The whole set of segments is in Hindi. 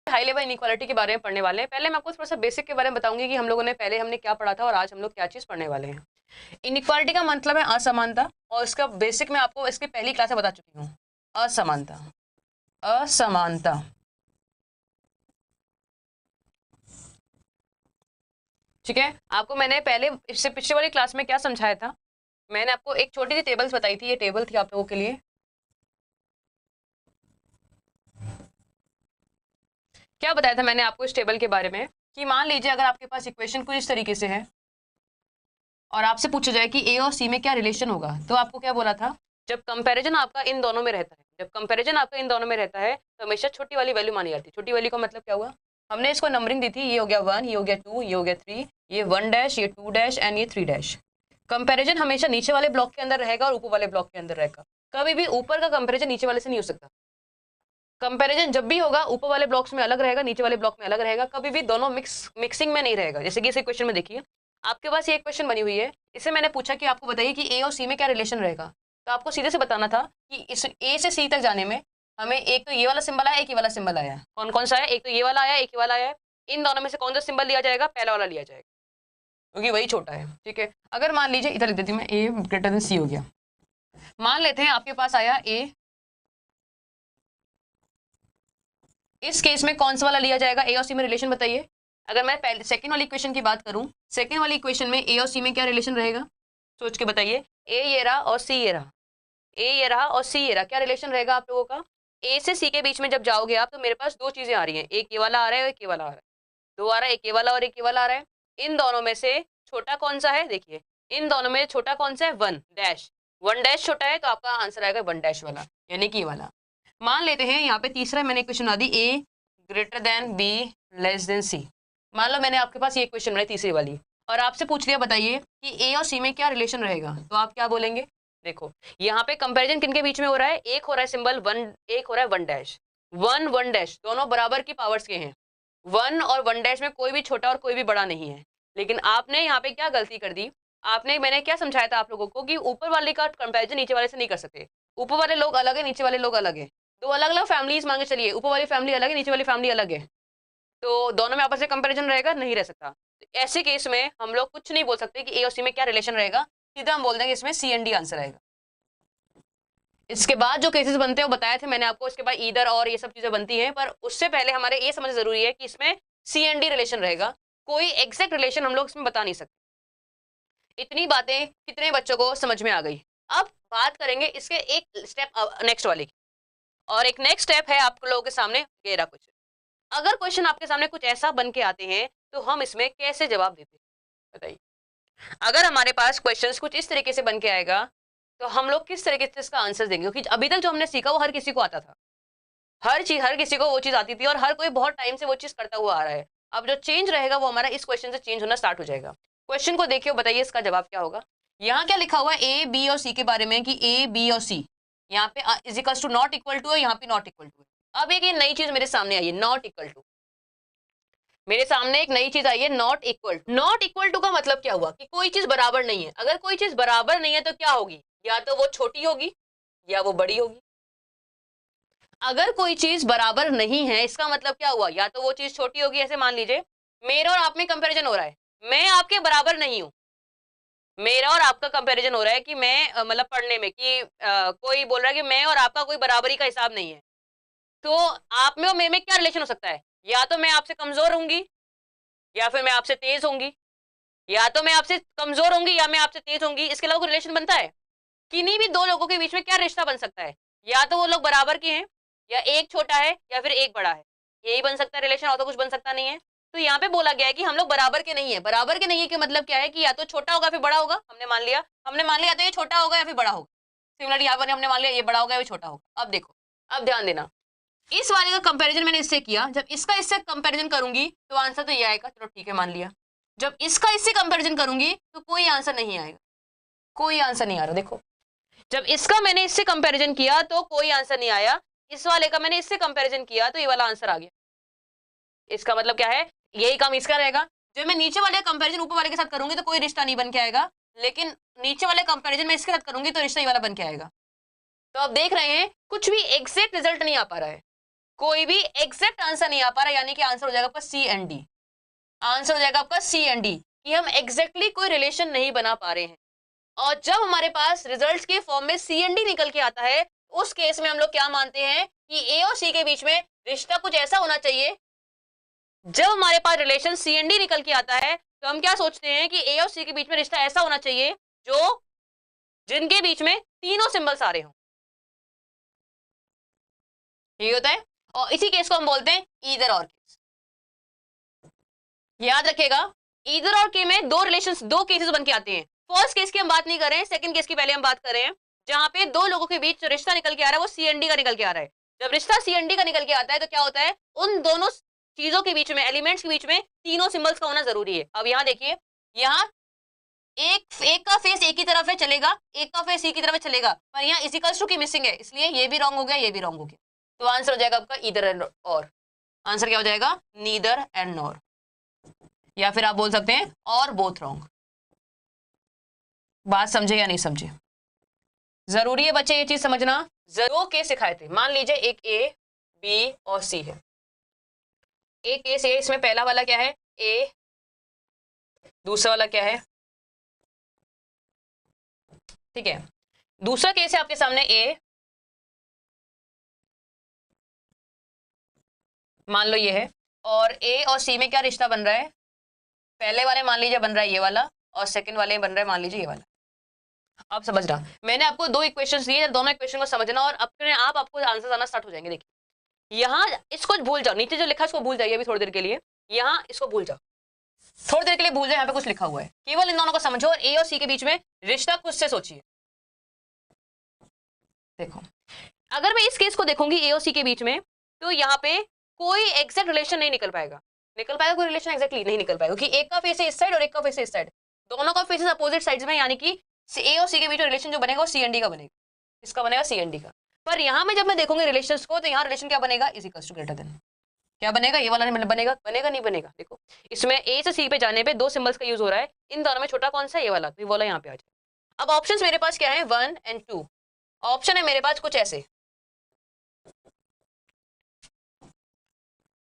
हाई लेवल इनइक्वालिटी के बारे में पढ़ने वाले हैं। पहले मैं आपको थोड़ा सा बेसिक के बारे में बताऊंगी कि हम लोगों ने पहले हमने क्या पढ़ा था और आज हम लोग क्या चीज पढ़ने वाले हैं। इनइक्वालिटी का मतलब है असमानता, और इसका बेसिक मैं आपको इसकी पहली क्लास में बता चुकी हूँ। असमानता, असमानता, ठीक है। आपको मैंने पहले इससे पिछले वाली क्लास में क्या समझाया था, मैंने आपको एक छोटी सी टेबल्स बताई थी। ये टेबल थी आप लोगों के लिए। क्या बताया था मैंने आपको इस टेबल के बारे में कि मान लीजिए अगर आपके पास इक्वेशन कुछ इस तरीके से है और आपसे पूछा जाए कि ए और सी में क्या रिलेशन होगा, तो आपको क्या बोला था, जब कंपैरिजन आपका इन दोनों में रहता है, जब कंपैरिजन आपका इन दोनों में रहता है तो हमेशा छोटी वाली वैल्यू मानी जाती है। छोटी वाली का मतलब क्या हुआ, हमने इसको नंबरिंग दी थी, ये हो गया 1, ये हो गया 2, ये हो गया 3, ये 1 डैश, ये 2 डैश एंड ये 3 डैश। कंपैरिजन हमेशा नीचे वाले ब्लॉक के अंदर रहेगा और ऊपर वाले ब्लॉक के अंदर रहेगा। कभी भी ऊपर का कंपैरिजन नीचे वाले से नहीं हो सकता। कंपैरिजन जब भी होगा ऊपर वाले ब्लॉक्स में अलग रहेगा, नीचे वाले ब्लॉक में अलग रहेगा, कभी भी दोनों मिक्सिंग में नहीं रहेगा। जैसे कि इस क्वेश्चन में देखिए, आपके पास ये एक क्वेश्चन बनी हुई है, इससे मैंने पूछा कि आपको बताइए कि ए और सी में क्या रिलेशन रहेगा, तो आपको सीधे से बताना था कि इस ए से सी तक जाने में हमें एक तो ये वाला सिंबल आया, एक ये वाला सिंबल आया। कौन कौन सा है, एक तो ये वाला आया, एक ये वाला आया। इन दोनों में से कौन सा सिंबल लिया जाएगा, पहला वाला लिया जाएगा, क्योंकि वही छोटा है। ठीक है, अगर मान लीजिए इधर लिख देती हूँ मैं, ए ग्रेटर देन सी हो गया। मान लेते हैं आपके पास आया ए, इस केस में कौन सा वाला लिया जाएगा, ए और सी में रिलेशन बताइए। अगर मैं पहले सेकंड वाली इक्वेशन की बात करूं, सेकंड वाली इक्वेशन में ए और सी में क्या रिलेशन रहेगा, सोच के बताइए। ए ये रहा और सी ये रहा, ए ये रहा और सी ये रहा, क्या रिलेशन रहेगा आप लोगों का। ए से सी के बीच में जब जाओगे आप, तो मेरे पास दो चीजें आ रही हैं, एक ये वाला आ रहा है और एक ये वाला आ रहा है। दो आ रहा है, एक ये वाला और एक ये वाला आ रहा है। इन दोनों में से छोटा कौन सा है, देखिए इन दोनों में छोटा कौन सा है, 1 डैश। 1 डैश छोटा है, तो आपका आंसर आएगा 1 डैश वाला, यानी कि ये वाला। मान लेते हैं यहाँ पे तीसरा मैंने क्वेश्चन बना दी, A greater than B less than C. मान लो मैंने आपके पास ये क्वेश्चन बनाई तीसरी वाली, और आपसे पूछ लिया बताइए कि ए और सी में क्या रिलेशन रहेगा, तो आप क्या बोलेंगे। देखो यहाँ पे कंपैरिजन किनके बीच में हो रहा है, एक हो रहा है सिंबल 1, एक हो रहा है 1 डैश। 1 1 डैश दोनों बराबर की पावर्स के हैं। 1 और 1 डैश में कोई भी छोटा और कोई भी बड़ा नहीं है। लेकिन आपने यहाँ पे क्या गलती कर दी, आपने, मैंने क्या समझाया था आप लोगों को कि ऊपर वाले का कंपैरिजन नीचे वाले से नहीं कर सकते। ऊपर वाले लोग अलग है, नीचे वाले लोग अलग है, दो अलग अलग फैमिलीज मांगे चलिए, ऊपर वाली फैमिली अलग है, नीचे वाली फैमिली अलग है, तो दोनों में आपस में कंपैरिजन रहेगा, नहीं रह सकता। ऐसे केस में हम लोग कुछ नहीं बोल सकते कि ए और सी में क्या रिलेशन रहेगा, सीधा हम बोल देंगे इसमें सी एंड डी आंसर आएगा। इसके बाद जो केसेस बनते हैं वो बताए थे मैंने आपको, इसके बाद ईदर और ये सब चीजें बनती हैं, पर उससे पहले हमारे ये समझ जरूरी है कि इसमें सी एंड डी रिलेशन रहेगा। कोई एग्जैक्ट रिलेशन हम लोग इसमें बता नहीं सकते। इतनी बातें कितने बच्चों को समझ में आ गई। अब बात करेंगे इसके एक स्टेप नेक्स्ट वाले की, और एक नेक्स्ट स्टेप है आप लोगों के सामने ये रहा क्वेश्चन। अगर क्वेश्चन आपके सामने कुछ ऐसा बन के आते हैं तो हम इसमें कैसे जवाब देते हैं, बताइए। अगर हमारे पास क्वेश्चंस कुछ इस तरीके से बन के आएगा तो हम लोग किस तरीके से इसका आंसर देंगे, क्योंकि अभी तक जो हमने सीखा वो हर किसी को आता था, हर किसी को वो चीज आती थी और हर कोई बहुत टाइम से वो चीज करता हुआ आ रहा है। अब जो चेंज रहेगा वो हमारा इस क्वेश्चन से चेंज होना स्टार्ट हो जाएगा। क्वेश्चन को देखिए, बताइए इसका जवाब क्या होगा। यहाँ क्या लिखा हुआ है ए बी और सी के बारे में कि ए बी और सी यहाँ पे is equal to not equal to है, यहाँ पे नॉट इक्वल टू है। अब एक ये नई चीज मेरे सामने आई है, नॉट इक्वल टू। मेरे सामने एक नई चीज आई है, not equal. Not equal to का मतलब क्या हुआ कि कोई चीज बराबर नहीं है। अगर कोई चीज बराबर नहीं है तो क्या होगी, या तो वो छोटी होगी या वो बड़ी होगी। अगर कोई चीज बराबर नहीं है इसका मतलब क्या हुआ, या तो वो चीज छोटी होगी। ऐसे मान लीजिए मेरा और आप में कंपैरिजन हो रहा है, मैं आपके बराबर नहीं हूं। मेरा और आपका कंपैरिजन हो रहा है कि मैं मतलब पढ़ने में कि कोई बोल रहा है कि मैं और आपका कोई बराबरी का हिसाब नहीं है। तो आप में और मेरे में क्या रिलेशन हो सकता है, या तो मैं आपसे कमजोर होंगी या फिर मैं आपसे तेज होंगी, या तो मैं आपसे कमजोर होंगी या मैं आपसे तेज होंगी। इसके अलावा कोई रिलेशन बनता है, किन्हीं भी दो लोगों के बीच में क्या रिश्ता बन सकता है, या तो वो लोग बराबर के हैं या एक छोटा है या फिर एक बड़ा है, यही बन सकता है रिलेशन, और तो कुछ बन सकता नहीं है। तो यहाँ पे बोला गया है कि हम लोग बराबर के नहीं है। बराबर के नहीं है कि मतलब क्या है कि या तो छोटा होगा फिर बड़ा होगा। हमने मान लिया तो ये छोटा होगा या फिर बड़ा होगा। सिमिलरली यहाँ पर हमने मान लिया ये बड़ा होगा या फिर छोटा होगा। अब देखो, अब ध्यान देना, इस वाले का कंपैरिजन मैंने इससे किया, जब इसका इससे कंपैरिजन करूंगी तो आंसर तो ये आएगा, चलो ठीक है मान लिया। जब इसका इससे कंपैरिजन करूंगी तो कोई आंसर नहीं आएगा, कोई आंसर नहीं आ रहा। देखो, जब इसका मैंने इससे कंपैरिजन किया तो कोई आंसर नहीं आया, इस वाले का मैंने इससे कंपैरिजन किया तो ये वाला आंसर आ गया। इसका मतलब क्या है, यही काम इसका रहेगा। जब मैं नीचे वाले का कंपैरिजन ऊपर वाले के साथ करूंगी तो कोई रिश्ता नहीं बन के आएगा, लेकिन नीचे वाले कंपैरिजन में इसके साथ करूंगी तो रिश्ता ये वाला बन के आएगा। तो आप देख रहे हैं कुछ भी एग्जैक्ट रिजल्ट नहीं आ पा रहा है। कोई भी एग्जैक्ट आंसर नहीं आ पा रहा, यानी कि आंसर हो जाएगा आपका सी एंड डी। आंसर हो जाएगा आपका सी एंड डी, कि हम एग्जैक्टली कोई रिलेशन नहीं बना पा रहे हैं। और जब हमारे पास रिजल्ट्स के फॉर्म में सी एंड डी निकल के आता है, उस केस में हम लोग क्या मानते हैं कि ए और सी के बीच में रिश्ता कुछ ऐसा होना चाहिए। जब हमारे पास रिलेशन सी एंड डी निकल के आता है, तो हम क्या सोचते हैं कि ए और सी के बीच में रिश्ता ऐसा होना चाहिए जो जिनके बीच में तीनों सिंबल्स आ रहे हो। ये होता है, और इसी केस को हम बोलते हैं ईदर और केस। याद रखिएगा, ईदर और के में दो रिलेशंस, दो केसेस बन के आते हैं। फर्स्ट केस की हम बात नहीं कर रहे हैं, सेकंड केस की पहले हम बात कर रहे हैं, जहां पे दो लोगों के बीच रिश्ता निकल के आ रहा है वो सीएनडी का निकल के आ रहा है। जब रिश्ता सीएनडी का निकल के आता है तो क्या होता है, उन दोनों चीजों के बीच में, एलिमेंट्स के बीच में तीनों सिंबल्स का होना जरूरी है। अब यहाँ देखिए, यहाँ एक का फेस एक ही तरफ है चलेगा, एक का फेस एक ही तरफ है चलेगा, पर यहाँ इक्वल्स टू की मिसिंग है, इसलिए ये भी रॉन्ग हो गया, ये भी रॉन्ग हो गया। तो आंसर हो जाएगा आपका ईदर एंड और। आंसर क्या हो जाएगा, नीदर एंड नॉर, या फिर आप बोल सकते हैं और बोथ रॉन्ग। बात समझे या नहीं समझे? जरूरी है बच्चे ये चीज समझना। जरूर केस सिखाए थे, मान लीजिए एक ए बी और सी है। एक केस ए, इसमें पहला वाला क्या है ए, दूसरा वाला क्या है, ठीक है। दूसरा केस है आपके सामने ए, मान लो ये है, और ए और सी में क्या रिश्ता बन रहा है, पहले वाले मान लीजिए बन रहा है ये वाला, और सेकंड वाले में बन रहा है मान लीजिए ये वाला। आप समझ रहा, मैंने आपको दो इक्वेशंस दिए, दोनों इक्वेशन को समझना और अपने आप आपको आंसर आना स्टार्ट हो जाएंगे। देखिए यहाँ इसको भूल जाओ, नीचे जो लिखा है इसको भूल जाइए अभी थोड़ी देर के लिए, यहाँ इसको भूल जाओ, थोड़ी देर के लिए भूल जाओ, यहाँ पे कुछ लिखा हुआ है, केवल इन दोनों को समझो और ए और सी के बीच में रिश्ता खुद से सोचिए। देखो, अगर मैं इस केस को देखूंगी ए और सी के बीच में, तो यहाँ पे कोई एग्जैक्ट रिलेशन नहीं निकल पाएगा। कोई रिलेशन एग्जैक्टली नहीं निकल पाएगा, क्योंकि एक का फेस है इस साइड और एक का फेस है इस साइड, दोनों का फेस अपोजिट साइड्स में, यानी कि ए और सी के बीच में रिलेशन जो बनेगा वो सी एंड डी का बनेगा, इसका बनेगा सी एंड डी का। पर यहाँ में जब मैं देखूंगी रिलेशंस को, तो यहाँ रिलेशन क्या बनेगा, is equals to greater than, क्या बनेगा, ये वाला नहीं बनेगा, बनेगा नहीं बनेगा। देखो इसमें ए से सी पे जाने पे दो सिंबल्स का यूज हो रहा है, इन दोनों में छोटा कौन सा है, ये वाला, तो ये वाला यहाँ पे आ जाए। अब ऑप्शंस मेरे पास क्या है, 1 और 2। ऑप्शन है मेरे पास कुछ ऐसे,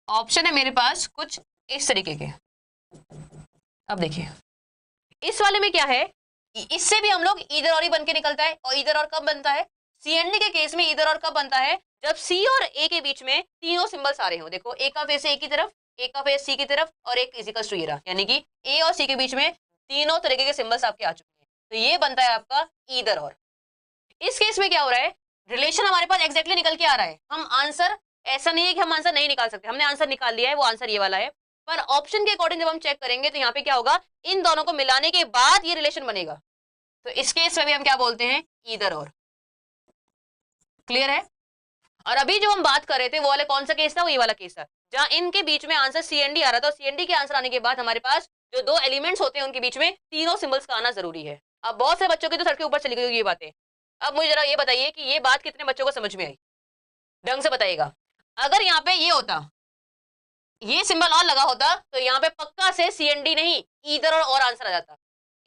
ऑप्शन है मेरे पास कुछ इस तरीके के। अब देखिए इस वाले में क्या है, इससे भी हम लोग ईदर और ही बन के निकलता है, और ईदर और कब बनता है, सीएनडी के केस में ईदर और कब बनता है, जब सी और ए के बीच में तीनों सिंबल्स आ रहे हो। देखो एक का फेस है ए की तरफ, एक का फेस सी की तरफ, और एक इज इक्वल्स टू ये रहा, यानी कि ए और सी के बीच में तीनों तरीके के सिंबल्स आपके आ चुके हैं, तो ये बनता है आपका ईदर और। इस केस में क्या हो रहा है, रिलेशन हमारे पास एग्जैक्टली निकल के आ रहा है, हम आंसर, ऐसा नहीं है कि हम आंसर नहीं निकाल सकते, हमने आंसर निकाल लिया है, वो आंसर ये वाला है, पर ऑप्शन के अकॉर्डिंग जब हम चेक करेंगे तो यहाँ पे क्या होगा, इन दोनों को मिलाने के बाद ये रिलेशन बनेगा, तो इस केस में भी हम क्या बोलते हैं, ईदर और। क्लियर है? और अभी जो हम बात कर रहे थे वो वाले कौन सा केस था, वो ये वाला केस था, जहां इनके बीच में आंसर सीएनडी आ रहा था, सीएनडी के आंसर आने के बाद हमारे पास जो दो एलिमेंट्स होते हैं उनके बीच में तीनों सिंबल्स का आना जरूरी है। अब बहुत से बच्चों की तो सर के ऊपर चली गई ये बातें। अब मुझे जरा ये बताइए कि ये बात कितने बच्चों को समझ में आई, ढंग से बताइएगा। अगर यहाँ पे ये होता, ये सिंबल और लगा होता, तो यहाँ पे पक्का से सीएनडी नहीं ईदर और आंसर आ जाता,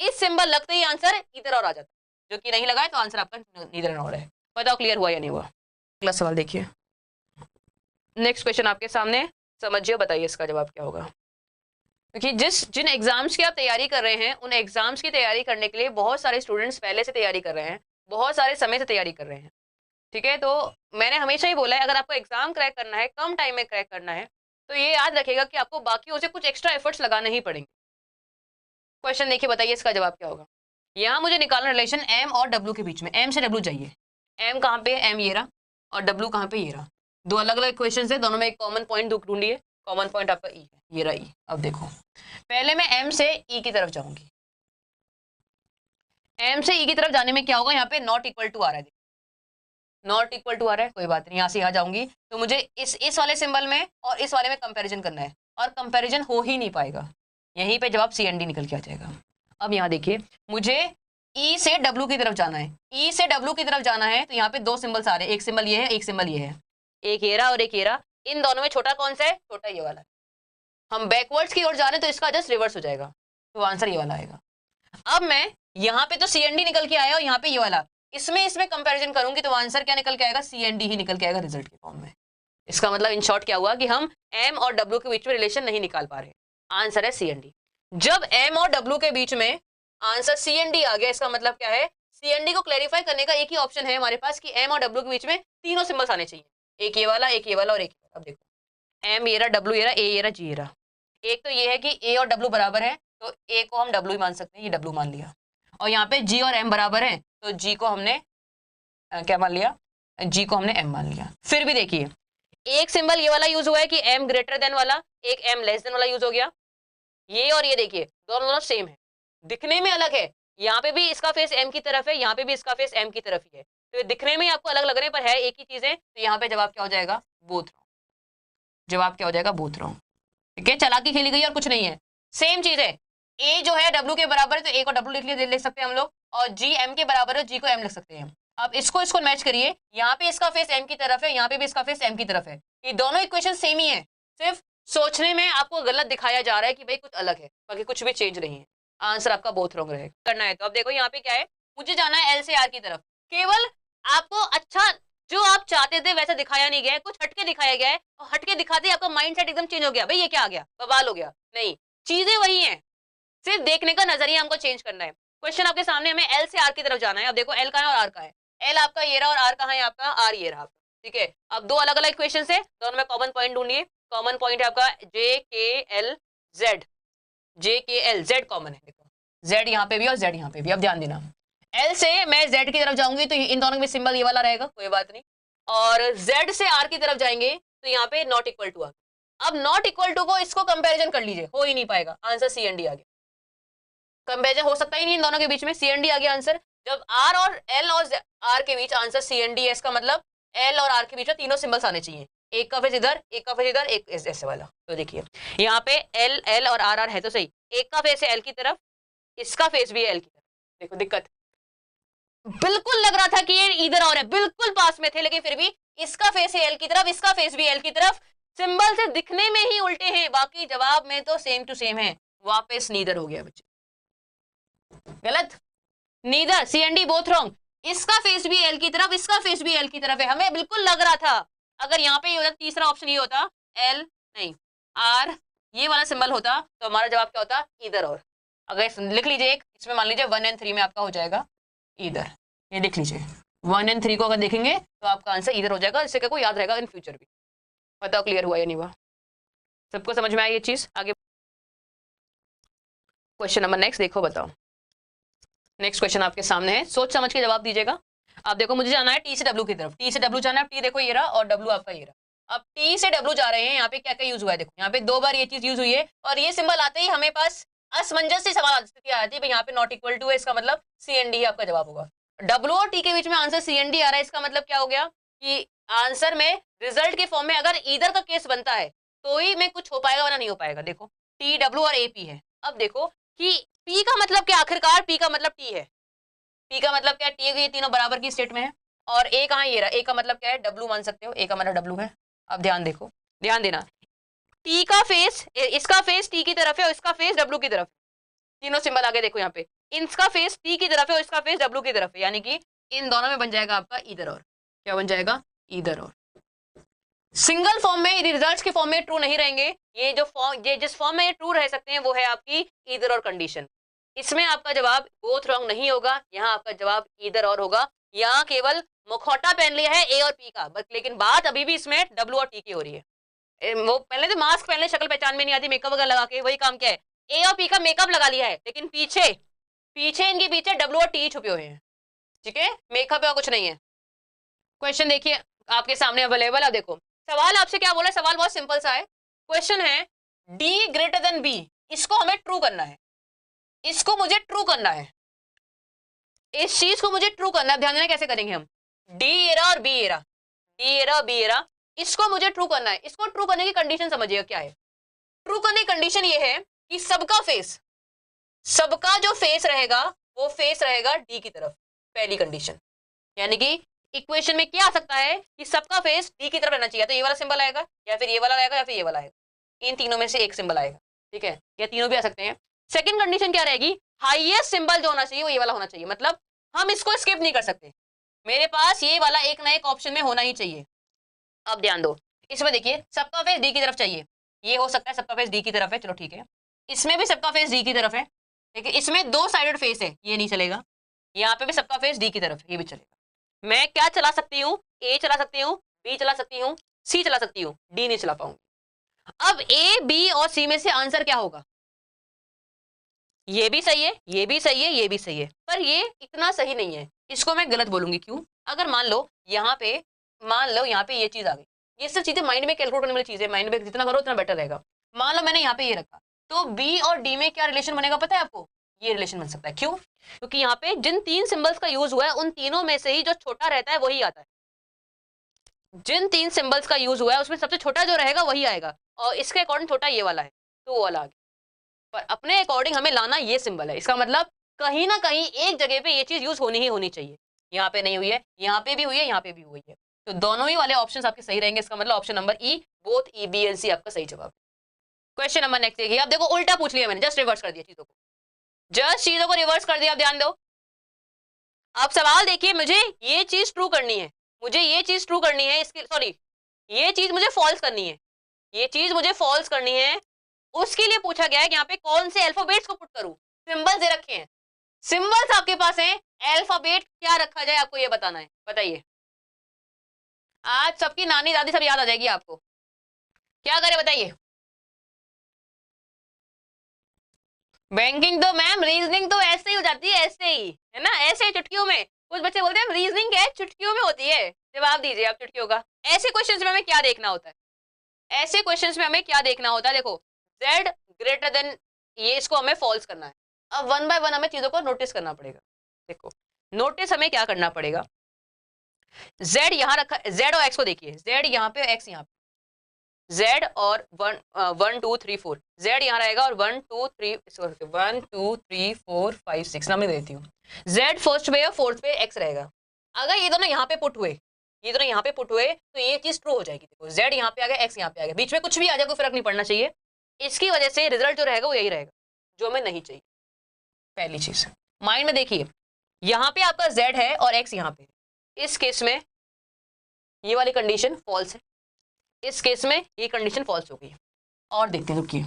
इस सिंबल लगते ही आंसर ईदर और आ जाता, जो कि नहीं लगा है तो आंसर आपका नीदर और है। बताओ क्लियर हुआ या नहीं हुआ? अगला सवाल देखिए, नेक्स्ट क्वेश्चन आपके सामने, समझिए, बताइए इसका जवाब क्या होगा। क्योंकि जिन एग्जाम्स की आप तैयारी कर रहे हैं, उन एग्जाम्स की तैयारी करने के लिए बहुत सारे स्टूडेंट्स पहले से तैयारी कर रहे हैं, बहुत सारे समय से तैयारी कर रहे हैं, ठीक है। तो मैंने हमेशा ही बोला है, अगर आपको एग्जाम क्रैक करना है, कम टाइम में क्रैक करना है, तो ये याद रखिएगा कि आपको बाकियों से कुछ एक्स्ट्रा एफर्ट्स लगाने ही पड़ेंगे। क्वेश्चन देखिए, बताइए इसका जवाब क्या होगा। यहाँ मुझे निकालना रिलेशन एम और डब्ल्यू के बीच में, एम से डब्ल्यू चाहिए, एम कहाँ पे, एम ये रहा, और डब्ल्यू कहाँ पे, ये रहा। दो अलग अलग क्वेश्चन है, दोनों में एक कॉमन पॉइंट ढूंढिए, कॉमन पॉइंट आपका ई है, ये रहा ई। अब देखो पहले मैं एम से ई की तरफ जाऊंगी, एम से ई की तरफ जाने में क्या होगा, यहाँ पे नॉट इक्वल टू आ रहा है, नॉट इक्वल टू आ रहा है, कोई बात नहीं, यहाँ से यहाँ जाऊंगी तो मुझे इस वाले सिंबल में और इस वाले में कंपैरिजन करना है, और कंपैरिजन हो ही नहीं पाएगा, यहीं पे जवाब सीएनडी निकल के आ जाएगा। अब यहाँ देखिए, मुझे ई से डब्ल्यू की तरफ जाना है, ई से डब्ल्यू की तरफ जाना है, तो यहाँ पे दो सिंबल्स आ रहे हैं, एक सिंबल ये है, एक सिंबल ये है, एक ये रहा और एक ये रहा, इन दोनों में छोटा कौन सा है, छोटा ये वाला। हम बैकवर्ड्स की ओर जा रहे हैं तो इसका जस्ट रिवर्स हो जाएगा, तो आंसर ये वाला आएगा। अब मैं यहाँ पे तो सीएनडी निकल के आया और यहाँ पे ये वाला, इसमें कंपैरिजन करूंगी तो आंसर क्या निकल के आएगा, सीएनडी ही निकल के आएगा रिजल्ट के फॉर्म में। इसका मतलब इन शॉर्ट क्या हुआ कि हम M और W के बीच में रिलेशन नहीं निकाल पा रहे। आंसर है C एंड D। जब M और W के बीच में आंसर C एंड D आ गया, इसका मतलब क्या है, C एंड D को क्लैरिफाई करने का एक ही ऑप्शन है हमारे पास कि M और W के बीच में तीनों सिंबल्स आने चाहिए, एक ये वाला, एक ये वाला और एक ये वाला। अब देखो M ये रहा, W ये रहा, A ये रहा, G ये रहा। एक तो ये है कि A और W बराबर है तो A को हम W ही मान सकते हैं, ये W मान लिया। और यहाँ पे G और M बराबर है तो G को हमने क्या मान लिया, G को हमने M मान लिया। फिर भी देखिए एक सिंबल ये वाला यूज हुआ है कि M ग्रेटर देन वाला, एक M लेस देन वाला यूज हो गया। ये और ये देखिए दोनों सेम है, दिखने में अलग है। यहाँ पे भी इसका फेस M की तरफ है, यहाँ पे भी इसका फेस M की तरफ ही है, तो दिखने में आपको अलग लग रहे हैं पर है एक ही चीज है। तो यहाँ पे जवाब क्या हो जाएगा, बोथ रॉन्ग। जवाब क्या हो जाएगा, बोथ रॉन्ग। ठीक है, चालाकी खेली गई और कुछ नहीं है, सेम चीज है। A जो है W के बराबर है तो A को W लिख सकते हैं हम लोग, और G M के बराबर है, G को M लिख सकते हैं। अब इसको मैच करिए, यहाँ पे इसका फेस M की तरफ है, यहाँ पे भी इसका फेस M की तरफ है, ये दोनों इक्वेशन सेम ही है, सिर्फ सोचने में आपको गलत दिखाया जा रहा है कि भाई कुछ अलग है, बाकी कुछ भी चेंज नहीं है। आंसर आपका बोथ रॉन्ग रहेगा। करना है तो अब देखो यहाँ पे क्या है, मुझे जाना है L से R की तरफ, केवल आपको अच्छा जो आप चाहते थे वैसा दिखाया नहीं गया है, कुछ हटके दिखाया गया है, और हटके दिखाते आपका माइंडसेट एकदम चेंज हो गया, भाई ये क्या आ गया, बवाल हो गया। नहीं, चीजें वही हैं, सिर्फ देखने का नजरिया हमको चेंज करना है। क्वेश्चन आपके सामने, हमें L से R की तरफ जाना है। अब देखो L कहाँ है और R कहाँ है, L आपका ये रहा और R कहाँ है आपका, R ये रहा। ठीक है, अब दो अलग अलग इक्वेशन है, दोनों में कॉमन पॉइंट ढूंढिए। कॉमन पॉइंट है आपका JKL Z कॉमन है, देखो Z यहाँ पे भी और Z यहाँ पे भी। अब ध्यान देना, L से मैं Z की तरफ जाऊंगी तो इन दोनों में सिंबल ये वाला रहेगा, कोई बात नहीं, और Z से R की तरफ जाएंगे तो यहाँ पे नॉट इक्वल टू आ गया। अब नॉट इक्वल टू को इसको कंपैरिजन कर लीजिए, हो ही नहीं पाएगा, आंसर C एंड D आ गया। कंपैरिजन हो सकता ही नहीं इन दोनों के बीच में, C एंड D आ गया आंसर। जब R और L और R के बीच आंसर C एंड D है, इसका मतलब L और R के बीच में तीनों सिंबल्स आने चाहिए, एक का फेस इधर, एक का फेस इधर, एक ऐसे वाला। तो देखिए यहाँ पे L और R है तो सही, एक का फेस है L की तरफ, इसका फेस भी है L की तरफ। देखो दिक्कत, बिल्कुल लग रहा था कि ये इधर और है, बिल्कुल पास में थे, लेकिन फिर भी इसका फेस है L की तरफ, इसका फेस भी L की तरफ, सिंबल से दिखने में ही उल्टे हैं, बाकी जवाब में तो सेम टू सेम है। वापस नीदर हो गया बच्चे, गलत, neither, C and D both wrong. इसका फेस भी L की तरफ, इसका फेस भी L की तरफ है, हमें बिल्कुल लग रहा था। अगर यहाँ पे ये होता, तीसरा ऑप्शन ये होता L नहीं R, ये वाला सिंबल होता तो हमारा जवाब क्या होता, इधर और। अगर लिख लीजिए एक, इसमें मान लीजिए 1 और 3 में आपका हो जाएगा इधर, ये लिख लीजिए 1 और 3 को अगर देखेंगे तो आपका आंसर इधर हो जाएगा, इससे क्या को याद रहेगा इन फ्यूचर भी। बताओ क्लियर हुआ या नहीं हुआ, सबको समझ में आई ये चीज। आगे क्वेश्चन नंबर नेक्स्ट देखो, बताओ। नेक्स्ट क्वेश्चन आपके सामने है, सोच समझ के जवाब दीजिएगा। आप देखो मुझे जाना है T से W की तरफ, T से W जाना है, T देखो ये रहा और W आपका ये रहा। अब T से W जा रहे हैं, यहाँ पे क्या क्या यूज हुआ है, देखो यहाँ पे 2 बार ये चीज यूज हुई है, और ये सिंबल आते ही हमें पास असमंजस सवाल स्थिति आ जाती है, यहाँ पे नॉट इक्वल टू है, इसका मतलब C एंड D आपका जवाब होगा। W और T के बीच में आंसर C एंड D आ रहा है, इसका मतलब क्या हो गया कि आंसर में रिजल्ट के फॉर्म में अगर इधर का केस बनता है तो ही में कुछ हो पाएगा, वरना नहीं हो पाएगा। देखो T W और A P है। अब देखो कि P का मतलब क्या, आखिरकार P का मतलब T है, P का मतलब क्या है, T ये तीनों बराबर की स्टेट में है, और A कहाँ ये रहा, A का मतलब क्या है, W मान सकते हो, A का मतलब W है। अब ध्यान देखो, ध्यान देना, T का फेस, इसका फेस T की तरफ है और इसका फेस W की तरफ, तीनों सिंबल आगे देखो यहाँ पे, इसका फेस T की तरफ है और इसका फेस W की तरफ है, यानी कि इन दोनों में बन जाएगा आपका इधर और। क्या बन जाएगा, इधर और। सिंगल फॉर्म में रिजल्ट्स के फॉर्म में ट्रू नहीं रहेंगे, ये जो फॉर्म, ये जिस फॉर्म में ये ट्रू रह सकते हैं वो है आपकी इधर और कंडीशन। इसमें आपका जवाब बोथ रॉन्ग नहीं होगा, यहाँ आपका जवाब इधर और होगा। यहाँ केवल मुखौटा पहन लिया है A और P का, बस, लेकिन बात अभी भी इसमें W और T की हो रही है। वो पहले तो मास्क पहले, शक्ल पहचान में नहीं आती, मेकअप वगैरह लगा के, वही काम क्या है, A और P का मेकअप लगा लिया है, लेकिन पीछे इनके पीछे W और T छुपे हुए हैं। ठीक है, मेकअप का कुछ नहीं है। क्वेश्चन देखिए आपके सामने अवेलेबल। अब देखो सवाल आपसे क्या बोला, सवाल बहुत सिंपल सा है। क्वेश्चन है D ग्रेटर देन B, इसको हमें ट्रू करना है, इसको मुझे ट्रू करना है, इस चीज को मुझे ट्रू करना है। ध्यान देना कैसे करेंगे हम, D ये रहा और B ये रहा, D ये रहा, B ये रहा, इसको मुझे ट्रू करना है। इसको ट्रू करने की कंडीशन समझिएगा क्या है। ट्रू करने की कंडीशन ये है कि सबका फेस, सबका जो फेस रहेगा वो फेस रहेगा D की तरफ, पहली कंडीशन। यानी कि इक्वेशन में क्या आ सकता है कि सबका फेस D की तरफ रहना चाहिए, तो ये वाला सिंबल आएगा, या फिर ये वाला आएगा, या फिर ये वाला आएगा, इन तीनों में से एक सिंबल आएगा। ठीक है, या तीनों भी आ सकते हैं। सेकंड कंडीशन क्या रहेगी, हाईएस्ट सिंबल जो होना चाहिए वो ये वाला होना चाहिए, मतलब हम इसको स्किप नहीं कर सकते, मेरे पास ये वाला एक ना एक ऑप्शन में होना ही चाहिए। अब ध्यान दो, इसमें देखिए सबका फेस डी की तरफ चाहिए, ये हो सकता है सबका फेस डी की तरफ है, चलो ठीक है। इसमें भी सबका फेस डी की तरफ है, लेकिन इसमें दो साइडेड फेस है, ये नहीं चलेगा। यहाँ पे भी सबका फेस डी की तरफ है, ये भी चलेगा। मैं क्या चला सकती हूँ, ए चला सकती हूँ, बी चला सकती हूँ, सी चला सकती हूँ, डी नहीं चला पाऊंगी। अब ए बी और सी में से आंसर क्या होगा? ये भी सही है, ये भी सही है, ये भी सही है, पर ये इतना सही नहीं है, इसको मैं गलत बोलूंगी। क्यों? अगर मान लो यहाँ पे, मान लो यहाँ पे ये चीज आ गई, ये सब चीजें माइंड में कैलकुलेट करने वाली चीजें, माइंड में जितना करो उतना बेटर रहेगा। मान लो मैंने यहाँ पे ये रखा, तो बी और डी में क्या रिलेशन बनेगा पता है आपको? ये रिलेशन बन सकता है। क्यों? क्योंकि यहाँ पे जिन तीन सिंबल्स का यूज हुआ है उन तीनों में से ही जो छोटा रहता है वही आता है। जिन तीन सिंबल्स का यूज हुआ है उसमें सबसे छोटा जो रहेगा वही आएगा, और इसके अकॉर्डिंग छोटा ये वाला है, तो वो वाला आ गया। पर अपने अकॉर्डिंग हमें लाना ये सिंबल है, इसका मतलब कहीं ना कहीं एक जगह पे ये चीज यूज होनी ही होनी चाहिए। यहाँ पे नहीं हुई है, यहाँ पे भी हुई है, यहाँ पे भी हुई है, तो दोनों ही वाले ऑप्शन आपके सही रहेंगे। इसका मतलब option number E, both E B and C आपका सही जवाब। क्वेश्चन नंबर नेक्स्ट देखिए, आप देखो उल्टा पूछ लिया मैंने, जस्ट रिवर्स कर दिया चीजों को, जस्ट चीजों को रिवर्स कर दिया। आप ध्यान दो, आप सवाल देखिए, मुझे ये चीज ट्रू करनी है, मुझे ये चीज ट्रू करनी है, इसकी सॉरी ये चीज मुझे फॉल्स करनी है, ये चीज मुझे फॉल्स करनी है। उसके लिए पूछा गया है कि यहाँ पे कौन से अल्फाबेट्स को पुट करूं। सिंबल्स दे रखे हैं, सिंबल्स आपके पास हैं, अल्फाबेट क्या रखा जाए आपको ये बताना है। बताइए, आज सबकी नानी दादी सब याद आ जाएगी आपको, क्या करें बताइए? बैंकिंग तो मैम, रीजनिंग तो ऐसे ही हो जाती है, ऐसे ही है ना, ऐसे ही चुटकियों में। कुछ बच्चे बोलते हैं रीजनिंग क्या है, चुटकियों में होती है। जवाब दीजिए आप चुटकियों का। ऐसे क्वेश्चंस में हमें क्या देखना होता है, ऐसे क्वेश्चंस में हमें क्या देखना होता है? देखो z ग्रेटर देन, ये इसको हमें फॉल्स करना है। अब वन बाय वन हमें चीजों को नोटिस करना पड़ेगा। देखो नोटिस हमें क्या करना पड़ेगा, z यहाँ रखा, z और x को देखिए, z यहाँ पे x यहाँ पे, z और 1 2 3 4, z यहाँ रहेगा और 1 2 3 1 2 3 4 5 6 ना मैं देती हूँ, z फर्स्ट पे और फोर्थ पे x रहेगा। अगर ये दोनों यहाँ पे पुट हुए, ये दोनों यहाँ पे पुट हुए, तो ये चीज ट्रू हो जाएगी। देखो z यहाँ पे आ गया, x यहाँ पे आ गया, बीच में कुछ भी आ जाए कोई फर्क नहीं पड़ना चाहिए। इसकी वजह से रिजल्ट जो रहेगा वो यही रहेगा जो हमें नहीं चाहिए। पहली चीज माइंड में देखिए, यहाँ पे आपका z है और x यहाँ पे, इस केस में ये वाली कंडीशन फॉल्स है, इस केस में ये कंडीशन फॉल्स हो गई। और देखते हैं, रुकिए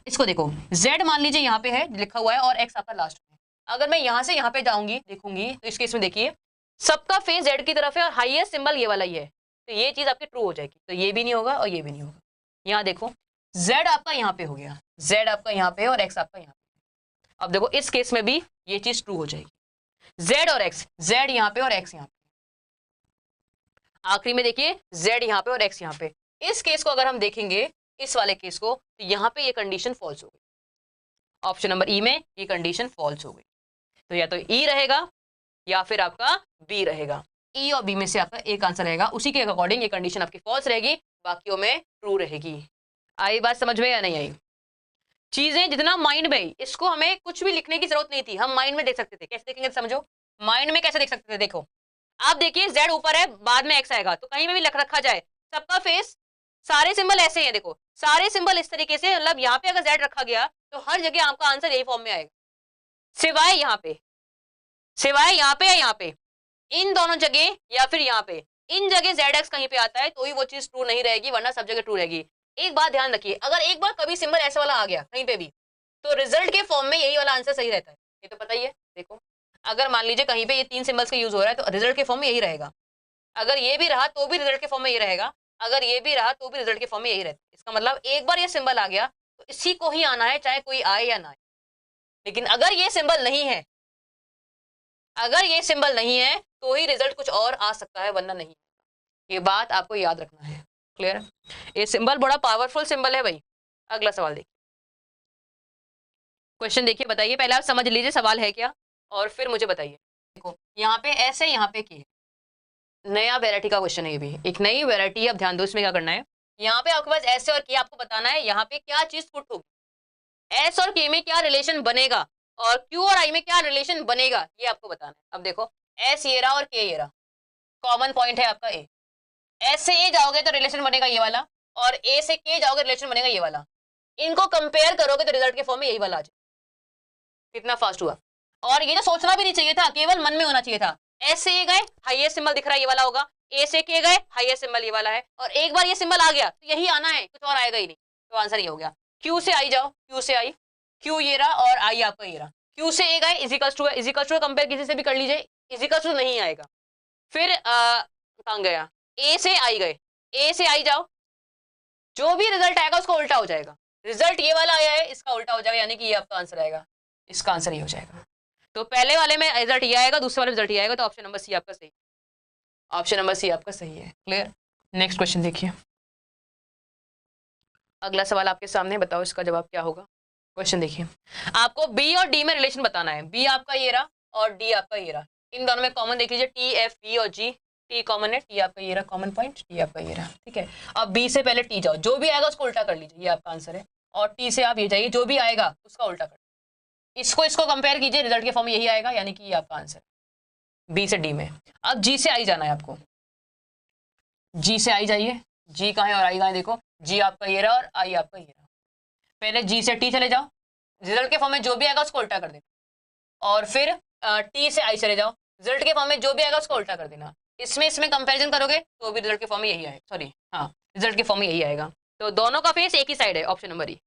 इसको देखो, z मान लीजिए यहाँ पे है लिखा हुआ है और x आपका लास्ट में। अगर मैं यहाँ से यहाँ पे जाऊंगी देखूंगी, तो इस केस में देखिए सबका फेस z की तरफ है और हाईएस्ट सिंबल ये वाला ही है, तो ये चीज आपकी ट्रू हो जाएगी। तो ये भी नहीं होगा और ये भी नहीं होगा। यहाँ देखो z आपका यहाँ पे हो गया, z आपका यहाँ पे और x आपका यहाँ पे। अब देखो इस केस में भी ये चीज ट्रू हो जाएगी, z और x, z यहाँ पे और x यहाँ पे। आखिरी में देखिए z यहाँ पे और x यहाँ पे। इस केस को अगर हम देखेंगे, इस वाले केस को, तो यहाँ पे ये कंडीशन फॉल्स हो गई। ऑप्शन नंबर ई में ये कंडीशन फॉल्स हो गई, तो या तो ई रहेगा या फिर आपका बी रहेगा। ई और बी में से आपका एक आंसर रहेगा, उसी के अकॉर्डिंग ये कंडीशन आपकी फॉल्स रहेगी, बाकियों में ट्रू रहेगी। आई बात समझ में या नहीं आई? चीजें जितना माइंड में, इसको हमें कुछ भी लिखने की जरूरत नहीं थी, हम माइंड में देख सकते थे। कैसे देखेंगे समझो, माइंड में कैसे देख सकते थे? देखो आप देखिए z ऊपर है, बाद में x आएगा, तो कहीं में भी लिख रखा जाए सबका फेस, सारे सिंबल ऐसे हैं, देखो सारे सिंबल इस तरीके से, मतलब यहाँ पे अगर z रखा गया तो हर जगह आपका आंसर यही फॉर्म में आएगा, सिवाय यहाँ पे, सिवाय यहाँ पे या यहाँ पे, इन दोनों जगह या फिर यहाँ पे, इन जगह zx कहीं पे आता है तो ही वो चीज ट्रू नहीं रहेगी, वरना सब जगह ट्रू रहेगी। एक बात ध्यान रखिए, अगर एक बार कभी सिंबल ऐसा वाला आ गया कहीं पे भी, तो रिजल्ट के फॉर्म में यही वाला आंसर सही रहता है, ये तो पता ही है। देखो अगर मान लीजिए कहीं पे ये तीन सिंबल्स का यूज हो रहा है तो रिजल्ट के फॉर्म में यही रहेगा, अगर ये भी रहा तो भी रिजल्ट के फॉर्म में ये रहेगा, अगर ये भी रहा तो भी रिजल्ट के फॉर्म में यही रहता है। इसका मतलब एक बार ये सिंबल आ गया तो इसी को ही आना है, चाहे कोई आए या ना आए। लेकिन अगर ये सिंबल नहीं है, अगर ये सिंबल नहीं है तो ही रिजल्ट कुछ और आ सकता है, वरना नहीं। ये बात आपको याद रखना है, क्लियर है? ये सिंबल बड़ा पावरफुल सिंबल है भाई। अगला सवाल देखिए, क्वेश्चन देखिए, बताइए, पहले आप समझ लीजिए सवाल है क्या और फिर मुझे बताइए। देखो यहाँ पे ऐसे, यहाँ पे के, नया वेराइटी का क्वेश्चन है, ये भी एक नई वेराइटी है। अब ध्यान दो इसमें क्या करना है, यहाँ पे आपके पास ऐसे और के, आपको बताना है यहाँ पे क्या चीज पुट होगी, एस और के में क्या रिलेशन बनेगा और क्यू और आई में क्या रिलेशन बनेगा, ये आपको बताना है। अब देखो एस ये रहा और के ये रहा, कॉमन पॉइंट है आपका ए, एस से ए जाओगे तो रिलेशन बनेगा ये वाला, और ए से के जाओगे रिलेशन बनेगा ये वाला। इनको कंपेयर करोगे तो रिजल्ट के फॉर्म में यही वाला आ जाए। कितना फास्ट हुआ, और ये तो सोचना भी नहीं चाहिए था, केवल मन में होना चाहिए था। एस से ए गए, हाईएस्ट सिंबल दिख रहा है ये वाला होगा, ए से के गए, हाईएस्ट सिंबल ये वाला है, और एक बार ये सिंबल आ गया तो यही आना है, कुछ और आएगा ही नहीं, तो आंसर ये हो गया। क्यू से आई जाओ, क्यू से आई, क्यू ये रहा और आई आपका ये रहा, क्यू से ए गए equals to, equals to compare किसी से भी कर लीजिए, इजिकल्स टू नहीं आएगा। फिर कहाँ गया, ए से आई गए, ए से आई जाओ, जो भी रिजल्ट आएगा उसका उल्टा हो जाएगा, रिजल्ट ये वाला आया है इसका उल्टा हो जाएगा, यानी कि ये आपका आंसर आएगा, इसका आंसर ये हो जाएगा। तो पहले वाले में रिजल्ट ये आएगा, दूसरे वाले रिजल्ट ये आएगा, तो ऑप्शन नंबर सी आपका सही, ऑप्शन नंबर सी आपका सही है। क्लियर। नेक्स्ट क्वेश्चन देखिए, अगला सवाल आपके सामने, बताओ इसका जवाब क्या होगा। क्वेश्चन देखिए, आपको बी और डी में रिलेशन बताना है, बी आपका ये रहा और डी आपका ये रहा, इन दोनों में कॉमन देख लीजिए, टी एफ बी और जी, टी कॉमन है, टी आपका ये रहा कॉमन पॉइंट, टी आपका ये रहा, ठीक है। अब बी से पहले टी जाओ, जो भी आएगा उसको उल्टा कर लीजिए, ये आपका आंसर है, और टी से आप ये जाइए, जो भी आएगा उसका उल्टा कर, इसको कंपेयर कीजिए, रिजल्ट के फॉर्म में यही आएगा, यानी कि ये आपका आंसर है बी से डी में। अब जी से आई जाना है आपको, जी से आई जाइए, जी कहाँ है और आई कहाँ है, देखो जी आपका ये रहा और आई आपका ये रहा, पहले जी से टी चले जाओ, रिजल्ट के फॉर्म में जो भी आएगा उसको उल्टा कर देना, और फिर टी से आई चले जाओ, रिजल्ट के फॉर्म में जो भी आएगा उसको उल्टा कर देना, इसमें कंपैरिजन करोगे तो भी रिजल्ट के फॉर्म में यही आएगा, सॉरी हाँ रिजल्ट के फॉर्म में यही आएगा, तो दोनों का फेस एक ही साइड है, ऑप्शन नंबर ई,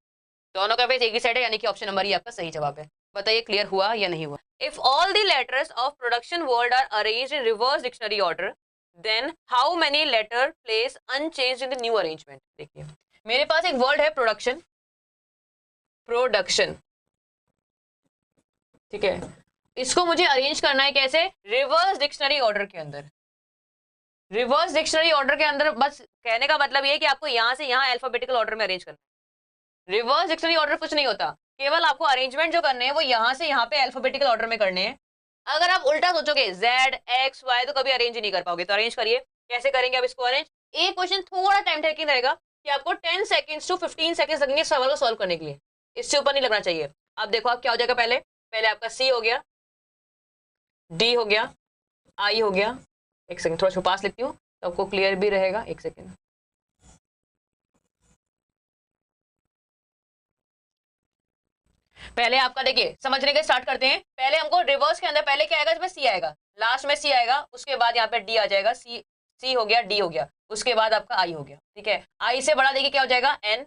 दोनों का फेस एक ही साइड है, यानी कि ऑप्शन नंबर ई आपका सही जवाब है। बताइए क्लियर हुआ या नहीं हुआ। If all the letters of production word are arranged in reverse dictionary order, then how many letter place unchanged in the new arrangement. देखिए मेरे पास एक वर्ड है प्रोडक्शन, प्रोडक्शन, ठीक है, इसको मुझे अरेंज करना है कैसे, रिवर्स डिक्शनरी ऑर्डर के अंदर, रिवर्स डिक्शनरी ऑर्डर के अंदर, बस कहने का मतलब ये है कि आपको यहाँ से यहाँ अल्फाबेटिकल ऑर्डर में अरेंज करना है, रिवर्स डिक्शनरी ऑर्डर कुछ नहीं होता, केवल आपको अरेंजमेंट जो करने हैं वो यहाँ से यहाँ पे अल्फाबेटिकल ऑर्डर में करने हैं। अगर आप उल्टा सोचोगे Z X Y तो कभी अरेंज ही नहीं कर पाओगे, तो अरेंज करिए, कैसे करेंगे आप इसको अरेंज। एक क्वेश्चन थोड़ा टाइम टेकिंग रहेगा कि आपको 10 सेकंड्स टू 15 सेकंड्स लगेंगे सवाल को सॉल्व करने के लिए, इससे ऊपर नहीं लगना चाहिए। अब देखो आप क्या हो जाएगा, पहले पहले आपका C हो गया, D हो गया, I हो गया, एक सेकंड थोड़ा पास लेती हूँ तो आपको क्लियर भी रहेगा, एक सेकंड, पहले आपका देखिए समझने के स्टार्ट करते हैं, पहले हमको रिवर्स के अंदर पहले क्या आएगा, इसमें सी आएगा, लास्ट में सी आएगा, उसके बाद यहाँ पे डी आ जाएगा, सी हो गया, डी हो गया, उसके बाद आपका आई हो गया, ठीक है। आई से बड़ा देखिए क्या हो जाएगा, एन,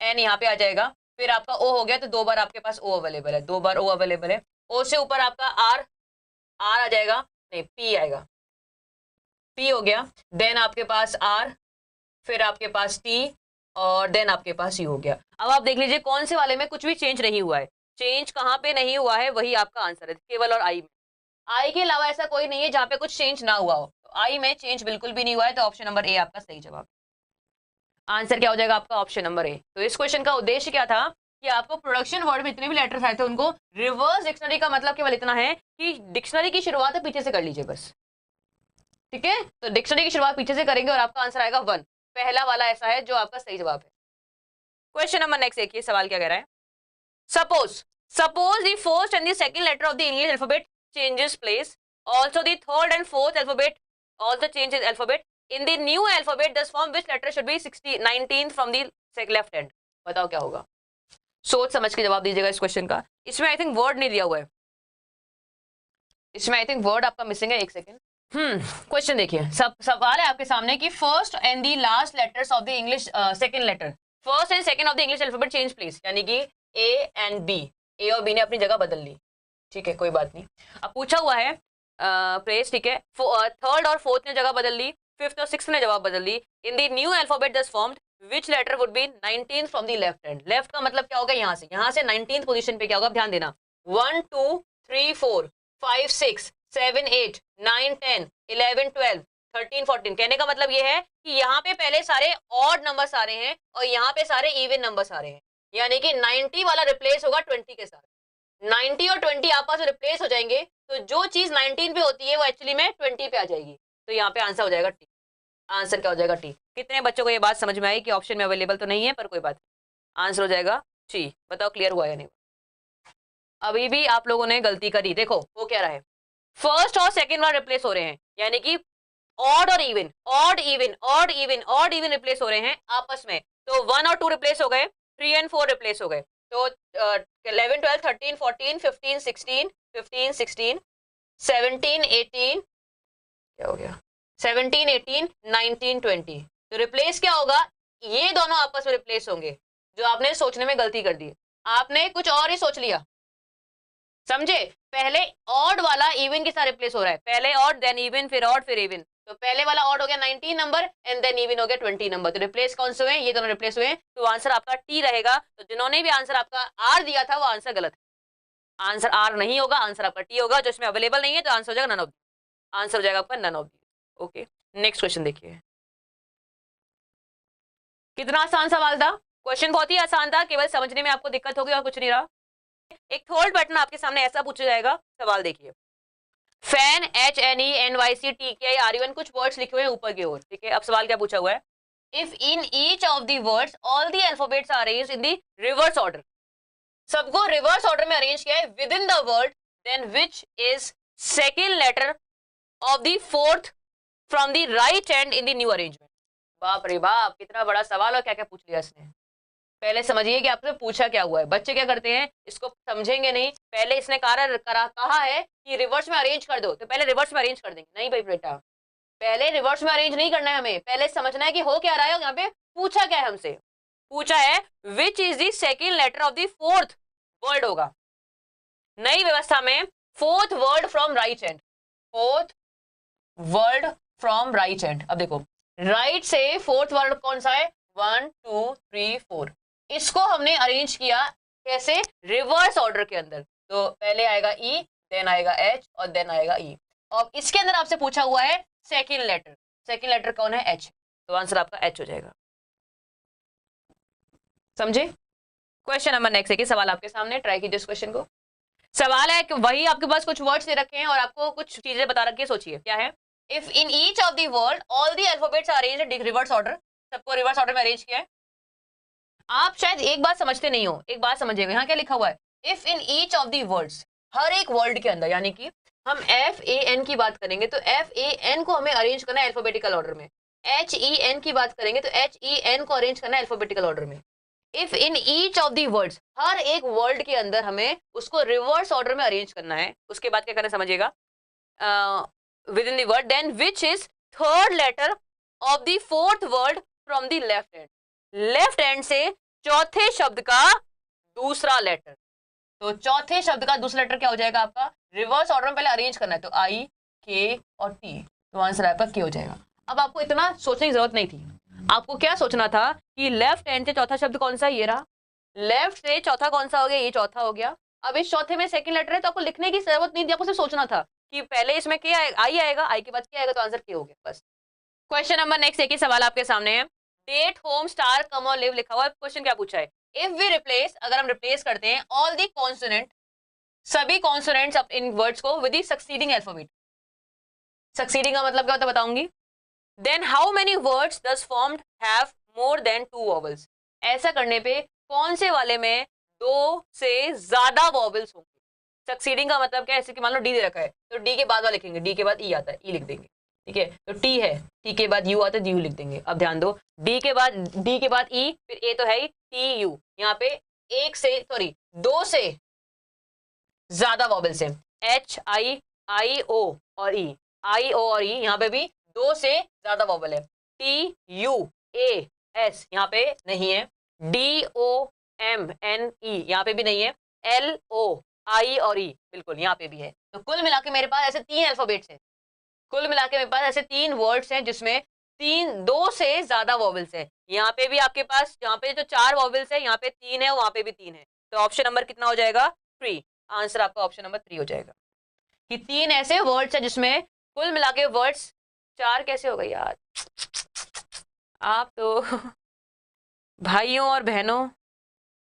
एन यहाँ पे आ जाएगा, फिर आपका ओ हो गया, तो दो बार आपके पास ओ अवेलेबल है, दो बार ओ अवेलेबल है, ओ से ऊपर आपका आर, आर आ जाएगा, नहीं पी आएगा, पी हो गया, देन आपके पास आर, फिर आपके पास टी, और देन आपके पास यू हो गया। अब आप देख लीजिए कौन से वाले में कुछ भी चेंज नहीं हुआ है, चेंज कहाँ पे नहीं हुआ है, वही आपका आंसर है, केवल और आई में, आई के अलावा ऐसा कोई नहीं है जहाँ पे कुछ चेंज ना हुआ हो, तो आई में चेंज बिल्कुल भी नहीं हुआ है, तो ऑप्शन नंबर ए आपका सही जवाब, आंसर क्या हो जाएगा आपका, ऑप्शन नंबर ए। तो इस क्वेश्चन का उद्देश्य क्या था कि आपको प्रोडक्शन वर्ड में इतने भी लेटर्स आए थे उनको रिवर्स डिक्शनरी का मतलब केवल इतना है कि डिक्शनरी की शुरुआत है पीछे से कर लीजिए बस, ठीक है, तो डिक्शनरी की शुरुआत पीछे से करेंगे और आपका आंसर आएगा 1, पहला वाला ऐसा है जो आपका सही जवाब है। क्वेश्चन नंबर नेक्स्ट देखिए, सवाल क्या कह रहा है, suppose the first and the second letter of the English alphabet changes place, also the third and fourth alphabet also changes alphabet, in the new alphabet this form which letter should be 19th from the left hand. बताओ क्या होगा, सोच समझ के जवाब दीजिएगा इस क्वेश्चन का। इसमें आई थिंक वर्ड नहीं दिया हुआ है, इसमें आई थिंक वर्ड आपका मिसिंग है, एक सेकेंड। क्वेश्चन देखिए, सवाल है आपके सामने कि first and the last letters of the English second letter, first and second of the English alphabet change place, यानी कि ए एंड बी, ए और बी ने अपनी जगह बदल ली, ठीक है कोई बात नहीं। अब पूछा हुआ है प्लेस, ठीक है, थर्ड और फोर्थ ने जगह बदल ली, फिफ्थ और सिक्स्थ ने जवाब बदल ली, in the new alphabet thus formed which letter would be 19th from the left hand. Left का मतलब क्या होगा, यहाँ से 19th पोजीशन पे क्या होगा, ध्यान देना, 1 2 3 4 5 6 7 8 9 10 11 12 13 14, कहने का मतलब ये है कि यहाँ पे पहले सारे ऑड नंबर्स आ रहे हैं और यहाँ पे सारे इवन नंबर्स आ रहे हैं, यानी कि 90 वाला रिप्लेस होगा 20 के साथ, 90 और 20 आपस में रिप्लेस हो जाएंगे, तो जो चीज 19 पे होती है वो एक्चुअली में 20 पे आ जाएगी, तो यहाँ पे आंसर हो जाएगा टी, आंसर क्या हो जाएगा टी। कितने बच्चों को ये बात समझ में आई कि ऑप्शन में अवेलेबल तो नहीं है पर कोई बात, आंसर हो जाएगा टी। बताओ क्लियर हुआ या नहीं। अभी भी आप लोगों ने गलती करी, देखो वो कह रहा है फर्स्ट और सेकंड वाला रिप्लेस हो रहे हैं, यानी कि ऑड और even, odd even odd even odd even replace हो रहे हैं आपस में, तो 1 और 2 रिप्लेस हो गए, 3 एंड 4 रिप्लेस हो गए, तो 11 12 13 14 15 16 17 18 क्या हो गया 17, 18, 19, 20। तो रिप्लेस क्या होगा, ये दोनों आपस में रिप्लेस होंगे। जो आपने सोचने में गलती कर दी, आपने कुछ और ही सोच लिया, समझे। पहले ऑड वाला इवन के साथ रिप्लेस हो रहा है, पहले ऑड देन इवन फिर ऑड फिर इवन। तो पहले वाला ऑड हो गया 19 नंबर एंड देन इवन हो गया 20 नंबर। तो रिप्लेस कौन से हुए, ये दोनों रिप्लेस हुए। तो आंसर आपका टी रहेगा। तो जिन्होंने भी आंसर आपका आर दिया था वो आंसर गलत है। आंसर आर नहीं होगा, आंसर आपका टी होगा, जो इसमें अवेलेबल नहीं है। तो आंसर हो जाएगा नन ऑफ, आंसर हो जाएगा आपका none of. Okay, next question देखिए। कितना आसान सवाल था, क्वेश्चन बहुत ही आसान था, केवल समझने में आपको दिक्कत होगी और कुछ नहीं रहा। एक थर्ड पैटर्न आपके सामने ऐसा पूछा जाएगा, सवाल देखिए। फैन HNENYCTKIRUN कुछ वर्ड्स लिखे हुए हैं ऊपर की ओर, ठीक है। अब सवाल क्या पूछा हुआ है, if in each of the words all the alphabets are arranged in the reverse order, सबको रिवर्स ऑर्डर में अरेंज किया है within the word, then which is second letter of the fourth from the right hand in the new arrangement. बाप रे बाप, कितना बड़ा सवाल और क्या क्या पूछ लिया इसने। पहले समझिए कि आपसे पूछा क्या हुआ है। बच्चे क्या करते हैं, इसको समझेंगे नहीं। पहले इसने कहा है कि रिवर्स में अरेंज कर दो, तो पहले रिवर्स में अरेंज कर देंगे। नहीं भाई बेटा, पहले रिवर्स में अरेंज नहीं करना है, हमें पहले समझना है कि हो क्या रहा है। यहाँ पे पूछा क्या है हमसे, पूछा है which is the second letter of the fourth word होगा। नई व्यवस्था में fourth word from right hand, fourth word from right hand. अब देखो राइट से फोर्थ वर्ड कौन सा है, 1 2 3 4। इसको हमने अरेंज किया कैसे, रिवर्स ऑर्डर के अंदर। तो पहले आएगा ई, देन आएगा एच और देन आएगा ई। और इसके अंदर आपसे पूछा हुआ है सेकेंड लेटर, सेकेंड लेटर कौन है, एच। तो आंसर आपका एच हो जाएगा, समझे। क्वेश्चन नंबर नेक्स्ट है, सवाल आपके सामने, ट्राई कीजिए इस क्वेश्चन को। सवाल है कि वही आपके पास कुछ वर्ड्स दे रखे हैं और आपको कुछ चीजें बता रखी है, सोचिए क्या है। If in each of the word all the alphabets are arranged in reverse order, सबको रिवर्स ऑर्डर में अरेंज किया है। आप शायद एक बात समझते नहीं हो, एक बात समझिएगा। यहाँ क्या लिखा हुआ है, if in each of the words, हर एक वर्ड के अंदर, यानी कि हम FAN की बात करेंगे तो FAN को हमें अरेंज करना है अल्फाबेटिकल ऑर्डर में। HEN की बात करेंगे तो HEN को अरेंज करना है अल्फाबेटिकल ऑर्डर में। If in each of the words, हर एक वर्ड के अंदर हमें उसको रिवर्स ऑर्डर में अरेंज करना है। उसके बाद क्या करना समझिएगा, within the word, then which is third letter of the fourth word from the left hand, left hand से चौथे शब्द का दूसरा लेटर। तो चौथे शब्द का दूसरा लेटर क्या हो जाएगा आपका, रिवर्स ऑर्डर में पहले अरेंज करना है। तो I, K और T, तो आंसर आपका K हो जाएगा। अब आपको इतना सोचने की जरूरत नहीं थी, आपको क्या सोचना था कि लेफ्ट हैंड से चौथा शब्द कौन सा, ये रहा। लेफ्ट से चौथा कौन सा हो गया, ये चौथा हो गया। अब इस चौथे में सेकंड लेटर है, तो आपको लिखने की जरूरत नहीं थी, आपको सिर्फ सोचना था कि पहले इसमें K I आएगा, I के बाद K आएगा, तो आंसर K हो गया, बस। क्वेश्चन नंबर नेक्स्ट, एक ही सवाल आपके सामने है। डेट, होम, स्टार, कम और लिव लिखा हुआ है। क्वेश्चन क्या पूछा है, इफ वी रिप्लेस, अगर हम रिप्लेस करते हैं ऑल दी कॉन्सोनेंट, सभी कॉन्सोनेंट्स इन वर्ड्स को with the succeeding alphabet. Succeeding का मतलब क्या होता है बताऊंगी। Then how many words does formed have more than 2 vowels, ऐसा करने पे कौन से वाले में 2 से ज्यादा वॉवल्स होंगे। सक्सीडिंग का मतलब क्या है, ऐसे कि मान लो डी दे रखा है, तो डी के बाद वाला लिखेंगे, डी के बाद ई आता है, ई लिख देंगे, ठीक है। तो टी है, टी के बाद यू आता है, यू लिख देंगे। अब ध्यान दो, डी के बाद ई, फिर ए तो है ही, टी यू, यहाँ पे 2 से ज्यादा वॉवल्स है, HI O और E, I O और E, यहाँ पे भी 2 से ज्यादा वॉवल है। TUAS यहाँ पे नहीं है, DOMNE यहाँ पे भी नहीं है, LOI और E बिल्कुल यहाँ पे भी है। तो कुल मिला के मेरे पास ऐसे 3 अल्फाबेट्स हैं, कुल मिला के मेरे पास ऐसे 3 वर्ड्स हैं जिसमें 2 से ज्यादा वॉवल्स है। यहाँ पे भी आपके पास, यहाँ पे जो 4 वॉवल्स है, यहाँ पे 3 है, वहां पे भी 3 है। तो ऑप्शन नंबर कितना हो जाएगा, 3। आंसर आपका ऑप्शन नंबर 3 हो जाएगा कि 3 ऐसे वर्ड्स है जिसमें कुल मिला के वर्ड्स 4 कैसे हो गए यार, आप तो भाइयों और बहनों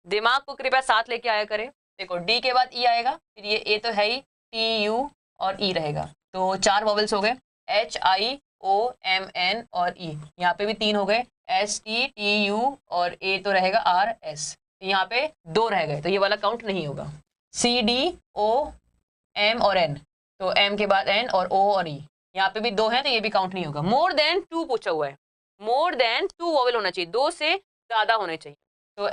दिमाग को कृपया साथ लेके आया करें। देखो डी के बाद ई आएगा, फिर ये ए तो है ही, TU और ई रहेगा, तो 4 वॉवल्स हो गए, HIOMN और E। यहाँ पे भी 3 हो गए, STTU और ए तो रहेगा RS। यहाँ पे 2 रह गए, तो ये वाला काउंट नहीं होगा। CDOM और N, तो M के बाद N और O और E, यहाँ पे भी 2 हैं, तो ये भी काउंट नहीं होगा। मोर देन 2 पूछा हुआ है, मोर देन 2 वॉवल होना चाहिए, 2 से ज्यादा होने चाहिए। तो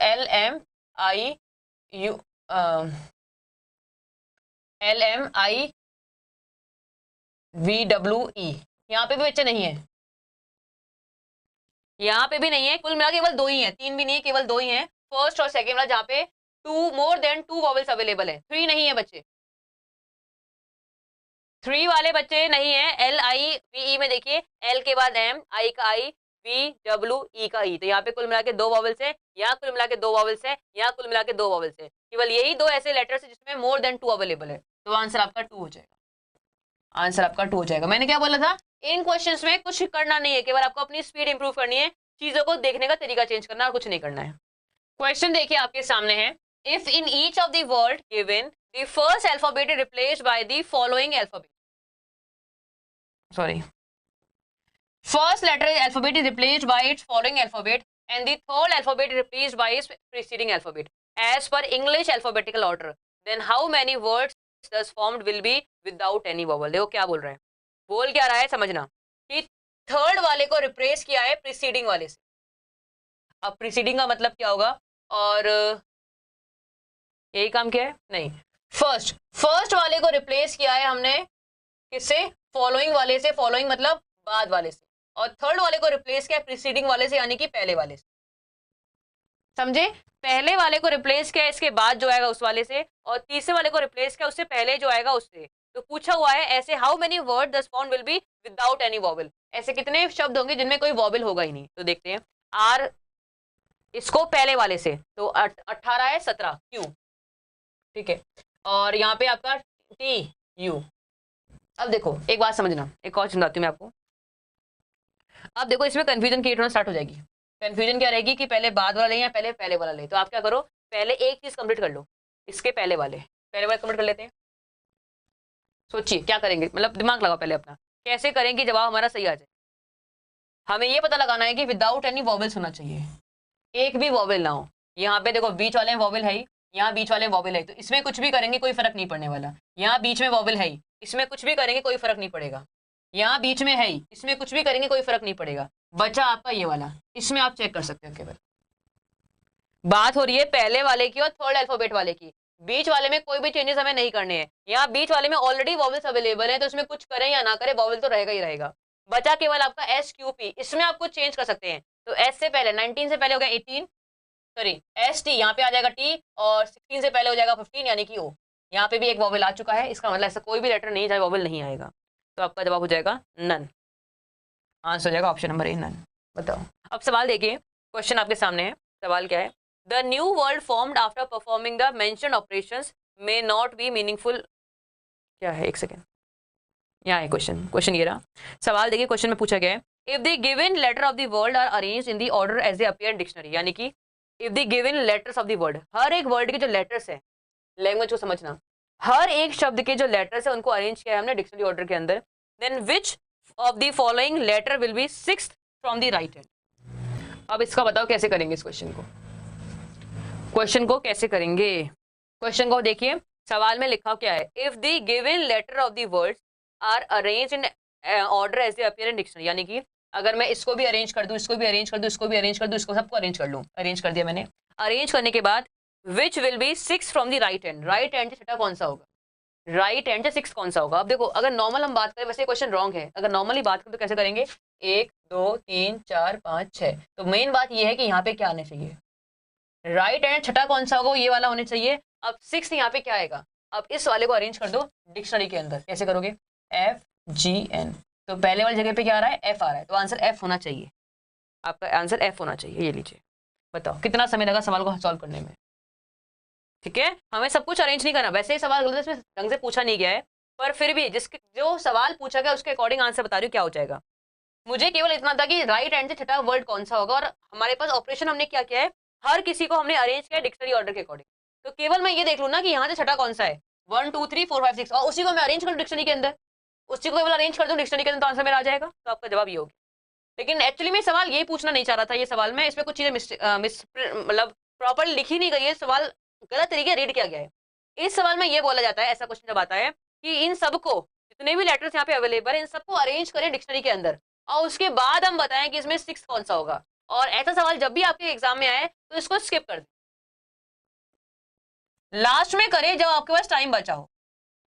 LMIVWE, यहाँ पे भी बच्चे नहीं है, यहाँ पे भी नहीं है, कुल मिला केवल 2 ही है, 3 भी नहीं है, केवल 2 ही है, फर्स्ट और सेकेंड वाला, जहाँ पे 2 मोर देन 2 वॉवल्स अवेलेबल है, 3 नहीं है बच्चे, 3 वाले बच्चे नहीं है। एल आई वी ई में देखिए, एल के बाद एम, आई का आई, वी डब्ल्यू ई का ई, तो यहाँ पे कुल मिला के 2 वॉवल्स है, यहाँ कुल मिला के 2 वॉवल्स है, यहाँ कुल मिला के 2 वॉवल्स है, केवल यही 2 ऐसे लेटर्स है जिसमें मोर देन 2 अवेलेबल है, तो आंसर आपका 2 हो जाएगा, आंसर आपका 2 हो जाएगा। मैंने क्या बोला था, इन क्वेश्चंस में कुछ करना नहीं है, केवल आपको अपनी स्पीड इंप्रूव करनी है, चीजों को देखने का तरीका चेंज करना और कुछ नहीं करना है। क्वेश्चन देखिए आपके सामने है, if in each of the word given the first alphabet is replaced by the following alphabet, sorry, first letter alphabet is replaced by its following alphabet and the third alphabet is replaced by its preceding alphabet as per English alphabetical order, then how many words thus formed will be without any vowel। देखो क्या बोल रहा है, बोल क्या रहा है समझना, कि थर्ड वाले को रिप्लेस किया है प्रीसीडिंग वाले से। अब प्रीसीडिंग का मतलब क्या होगा, और यही काम किया है नहीं, फर्स्ट वाले को रिप्लेस किया है हमने किससे, फॉलोइंग वाले से, फॉलोइंग मतलब बाद वाले से, और थर्ड वाले को रिप्लेस किया प्रीसीडिंग वाले से, यानी कि पहले वाले से, समझे, पहले वाले को रिप्लेस किया इसके बाद जो आएगा उस वाले से, और तीसरे वाले को रिप्लेस किया उससे पहले जो आएगा उससे। तो पूछा हुआ है ऐसे how many word the found will be without any vowel, ऐसे कितने शब्द होंगे जिनमें कोई वॉवल होगा ही नहीं। तो देखते हैं, आर इसको पहले वाले से, तो 18 है, 17 क्यू, ठीक है, और यहाँ पे आपका टी यू। अब देखो एक बात समझना, एक और समझाती हूँ मैं आपको। अब देखो इसमें कंफ्यूजन क्रिएट होना स्टार्ट हो जाएगी। कंफ्यूजन क्या रहेगी कि पहले बाद वाला ले या पहले वाला ले, तो आप क्या करो, पहले एक चीज कंप्लीट कर लो, इसके पहले वाले कंप्लीट कर लेते हैं। सोचिए क्या करेंगे, मतलब दिमाग लगाओ पहले अपना, कैसे करेंगे जवाब हमारा सही आ जाए। हमें ये पता लगाना है कि विदाउट एनी वॉवल्स होना चाहिए, एक भी वॉवल ना हो। यहाँ पे देखो बीच वाले वॉवल है, यहाँ बीच वाले वॉवल है, तो इसमें कुछ भी करेंगे कोई फर्क नहीं पड़ने वाला। यहाँ बीच में वॉवल है, इसमें कुछ भी करेंगे कोई फर्क नहीं पड़ेगा। यहाँ बीच में है, इसमें कुछ भी करेंगे कोई फर्क नहीं पड़ेगा। बचा आपका ये वाला, इसमें आप चेक कर सकते हो। केवल बात हो रही है पहले वाले की और थर्ड अल्फाबेट वाले की, बीच वाले में कोई भी चेंजेस हमें नहीं करने हैं। यहाँ बीच वाले में ऑलरेडी वॉवल्स अवेलेबल है, तो इसमें कुछ करें या ना करें वॉवल तो रहेगा ही रहेगा। बचा केवल आपका एस क्यू पी, इसमें आप कुछ चेंज कर सकते हैं। तो एस से पहले 19 से पहले हो गया 18, सॉरी एस टी, यहाँ पे आ जाएगा टी, और 16 से पहले हो जाएगा 15 यानी कि ओ। यहाँ पे भी एक वॉवल आ चुका है, इसका मतलब ऐसा कोई भी लेटर नहीं जहाँ वॉवल नहीं आएगा, तो आपका जवाब हो जाएगा नन, आंसर हो जाएगा ऑप्शन नंबर ए नन। बताओ अब सवाल देखिए, क्वेश्चन आपके सामने है। सवाल क्या है, the new word formed after performing the mentioned operations may not be meaningful, क्या है, एक सेकेंड, यहाँ है क्वेश्चन ये रहा। सवाल देखिए, क्वेश्चन में पूछा गया है, if the given letter of the word are arranged in the order as they appear in dictionary, यानी कि if the given letters of the word, हर एक वर्ड के जो लेटर्स है, लैंग्वेज को समझना, हर एक शब्द के जो लेटर्स है उनको अरेंज किया है हमने डिक्शनरी ऑर्डर के अंदर, then which of the following letter will be sixth from the right hand. अब इसका बताओ कैसे करेंगे इस क्वेश्चन को कैसे करेंगे। क्वेश्चन को देखिए, सवाल में लिखा क्या है, if the given letter of the words are arranged in order as they appear in dictionary, यानी कि अगर मैं इसको भी अरेंज कर दूं, इसको भी अरेंज कर दूं, इसको भी अरेंज कर दूं, इसको सबको अरेंज कर लूं, अरेंज कर दिया मैंने। अरेंज करने के बाद which will be six from the right hand, right hand से छठा कौन सा होगा, राइट हैंड से सिक्स कौन सा होगा। अब देखो अगर नॉर्मल हम बात करें, वैसे क्वेश्चन रॉन्ग है, अगर नॉर्मली बात करें तो कैसे करेंगे, 1 2 3 4 5 6, तो मेन बात ये है कि यहाँ पे क्या आने चाहिए, राइट हैंड छठा कौन सा होगा, ये वाला होने चाहिए। अब सिक्स यहाँ पे क्या आएगा, अब इस वाले को अरेंज कर दो डिक्शनरी के अंदर, कैसे करोगे, एफ जी एन, तो पहले वाली जगह पे क्या आ रहा है, एफ आ रहा है, तो आंसर एफ होना चाहिए, आपका आंसर एफ होना चाहिए। ये लीजिए, बताओ कितना समय लगा सवाल को सॉल्व करने में। ठीक है, हमें सब कुछ अरेंज नहीं करना, वैसे ही सवाल गलत है, इसमें ढंग से पूछा नहीं गया है, पर फिर भी जिसके जो सवाल पूछा गया उसके अकॉर्डिंग आंसर बता रही हूँ क्या हो जाएगा। मुझे केवल इतना था कि राइट हैंड से छठा वर्ड कौन सा होगा, और हमारे पास ऑपरेशन हमने क्या किया है, हर किसी को हमने अरेंज किया डिक्शनरी ऑर्डर के अकॉर्डिंग। तो केवल मैं ये देख लूँ ना कि यहाँ से छठा कौन सा है, 1 2 3 4 5 6, और उसी को मैं अरेंज करूँ डिक्शनरी के अंदर, उसी को केवल अरेंज कर दूँ डिक्शनरी के अंदर, तो आंसर मेरा आ जाएगा। तो आपका जवाब ये होगा। लेकिन एक्चुअली में सवाल यही पूछना नहीं चाह रहा था, ये सवाल में इसमें कुछ चीजें मतलब प्रॉपर लिखी नहीं गई है, सवाल गलत तरीके रीड किया गया है। इस सवाल में ये बोला जाता है, ऐसा क्वेश्चन जब आता है कि इन सबको, जितने भी लेटर्स यहाँ पे अवेलेबल है, इन सबको अरेंज करें डिक्शनरी के अंदर, और उसके बाद हम बताएं कि इसमें सिक्स कौन सा होगा। और ऐसा सवाल जब भी आपके एग्जाम में आए तो इसको स्किप कर दें, लास्ट में करें जब आपके पास टाइम बचा हो,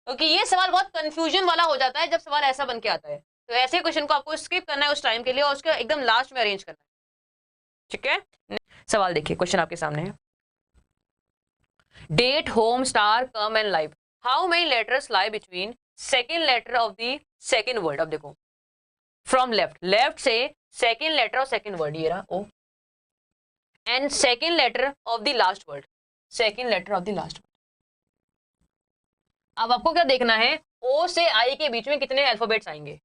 क्योंकि ये सवाल बहुत कंफ्यूजन वाला हो जाता है जब सवाल ऐसा बन के आता है। तो ऐसे क्वेश्चन को आपको स्किप करना है उस टाइम के लिए और उसके एकदम लास्ट में अरेंज करना है, ठीक है। सवाल देखिए, क्वेश्चन आपके सामने है, date, home, star, come and live, how many letters lie between second letter of the second word. अब देखो फ्रॉम लेफ्ट, लेफ्ट से second letter of second word, ये रहा O, and second letter of the last word, second letter of the last word. अब आपको क्या देखना है, ओ से आई के बीच में कितने अल्फाबेट्स आएंगे,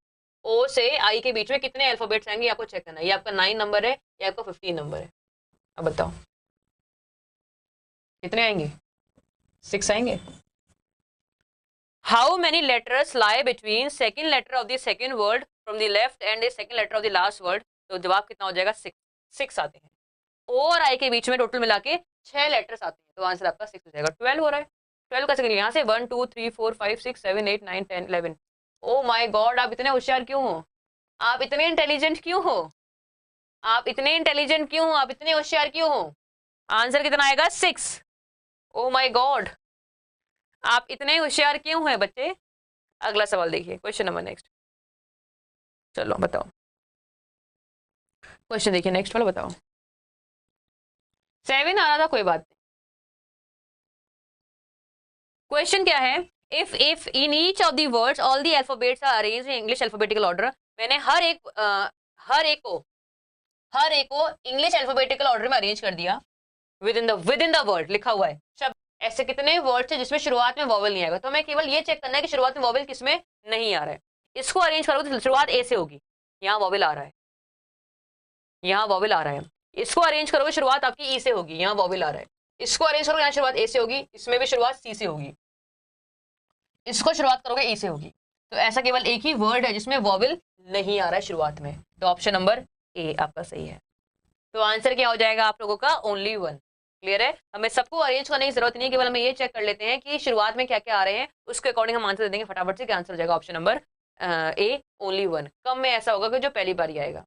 ओ से आई के बीच में कितने अल्फाबेट्स आएंगे आपको चेक करना है। ये आपका 9 नंबर है, ये आपका 15 नंबर है। अब बताओ कितने आएंगे, 6 आएंगे। How many letters lie between second letter of the second word from the left and the second letter of the last word, तो जवाब कितना हो जाएगा, 6 आते हैं। ओ और आई के बीच में टोटल मिला के 6 लेटर्स आते हैं, तो आंसर आपका 6 हो जाएगा। 12 हो रहा है, 12 कैसे करेंगे, यहाँ से 1 2 3 4 5 6 7 8 9 10 11। ओ माय गॉड, आप इतने होशियार क्यों हो, आप इतने इंटेलिजेंट क्यों हो, आप इतने इंटेलिजेंट क्यों हो, आप इतने होशियार क्यों हो। आंसर कितना आएगा, 6। ओ माय गॉड, आप इतने होशियार क्यों हैं बच्चे। अगला सवाल देखिए, क्वेश्चन नंबर नेक्स्ट, चलो बताओ क्वेश्चन देखिए नेक्स्ट वाला, बताओ 7 आ रहा था, कोई बात नहीं। क्वेश्चन क्या है, if in each of the words all the alphabets are arranged in English alphabetical order. मैंने हर एक को इंग्लिश अल्फाबेटिकल ऑर्डर में अरेंज कर दिया, विद इन द वर्ड लिखा हुआ है शब्द। ऐसे कितने वर्ड्स है जिसमें शुरुआत में वॉवल नहीं आएगा, तो हमें केवल ये चेक करना है कि शुरुआत में वॉवल किसमें नहीं आ रहा है। इसको अरेंज करोगे तो शुरुआत ए से होगी, यहाँ वॉवल आ रहा है, यहाँ वॉवल आ रहा है। इसको अरेंज करोगे शुरुआत आपकी ई से होगी, यहाँ वॉवल आ रहा है। इसको अरेंज करोगे यहाँ शुरुआत ए से होगी, इसमें भी शुरुआत सी से होगी, इसको शुरुआत करोगे ई से होगी। तो ऐसा केवल एक ही वर्ड है जिसमें वॉवल नहीं आ रहा है शुरुआत में, तो ऑप्शन नंबर ए आपका सही है। तो आंसर क्या हो जाएगा आप लोगों का, ओनली 1। क्लियर है, हमें सबको अरेंज करने की जरूरत नहीं है, केवल हमें ये चेक कर लेते हैं कि शुरुआत में क्या क्या आ रहे हैं, उसके अकॉर्डिंग हम आंसर दे देंगे फटाफट से। क्या आंसर हो जाएगा, ऑप्शन नंबर ए, ओनली 1। कम में ऐसा होगा कि जो पहली बार आएगा।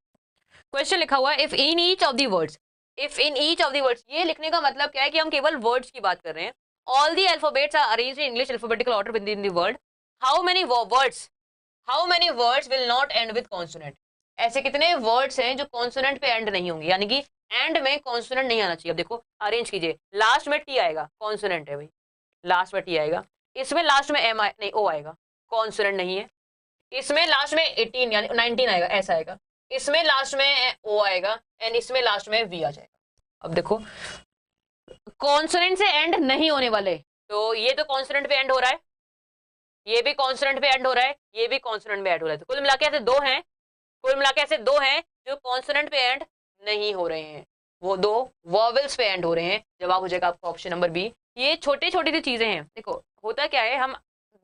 क्वेश्चन लिखा हुआ है, if in each of the words, if in each of the words, ये लिखने का मतलब क्या है कि हम केवल वर्ड्स की बात कर रहे हैं। All the alphabets are arranged in English alphabetical order within the word, how many words will not end with consonant. ऐसे कितने वर्ड्स हैं जो कॉन्सोनेंट पे एंड नहीं होंगे, यानी कि एंड में कॉन्सोनेंट नहीं आना चाहिए। अब देखो अरेंज कीजिए, लास्ट में टी आएगा, कॉन्सोनेंट है भाई, लास्ट में टी आएगा। इसमें लास्ट में एम नहीं ओ आएगा, कॉन्सोनेंट नहीं है। इसमें लास्ट में 18 यानी 19 आएगा, ऐसा आएगा। इसमें लास्ट में ओ आएगा एंड इसमें लास्ट में वी आ जाएगा। अब देखो कॉन्सोनेंट से एंड नहीं होने वाले, तो ये तो कॉन्सोनेंट पे एंड हो रहा है, ये भी कॉन्सोनेंट पे एंड हो रहा है, ये भी कॉन्सोनेंट पे एंड हो रहा है। तो कुल मिला के ऐसे दो हैं, कुल मिला के ऐसे दो हैं जो कॉन्सोनेंट पे एंड नहीं हो रहे हैं, वो दो वॉवेल्स पे एंड हो रहे हैं। जवाब हो जाएगा आपका ऑप्शन नंबर बी। ये छोटी छोटी सी चीजें हैं। देखो होता क्या है, हम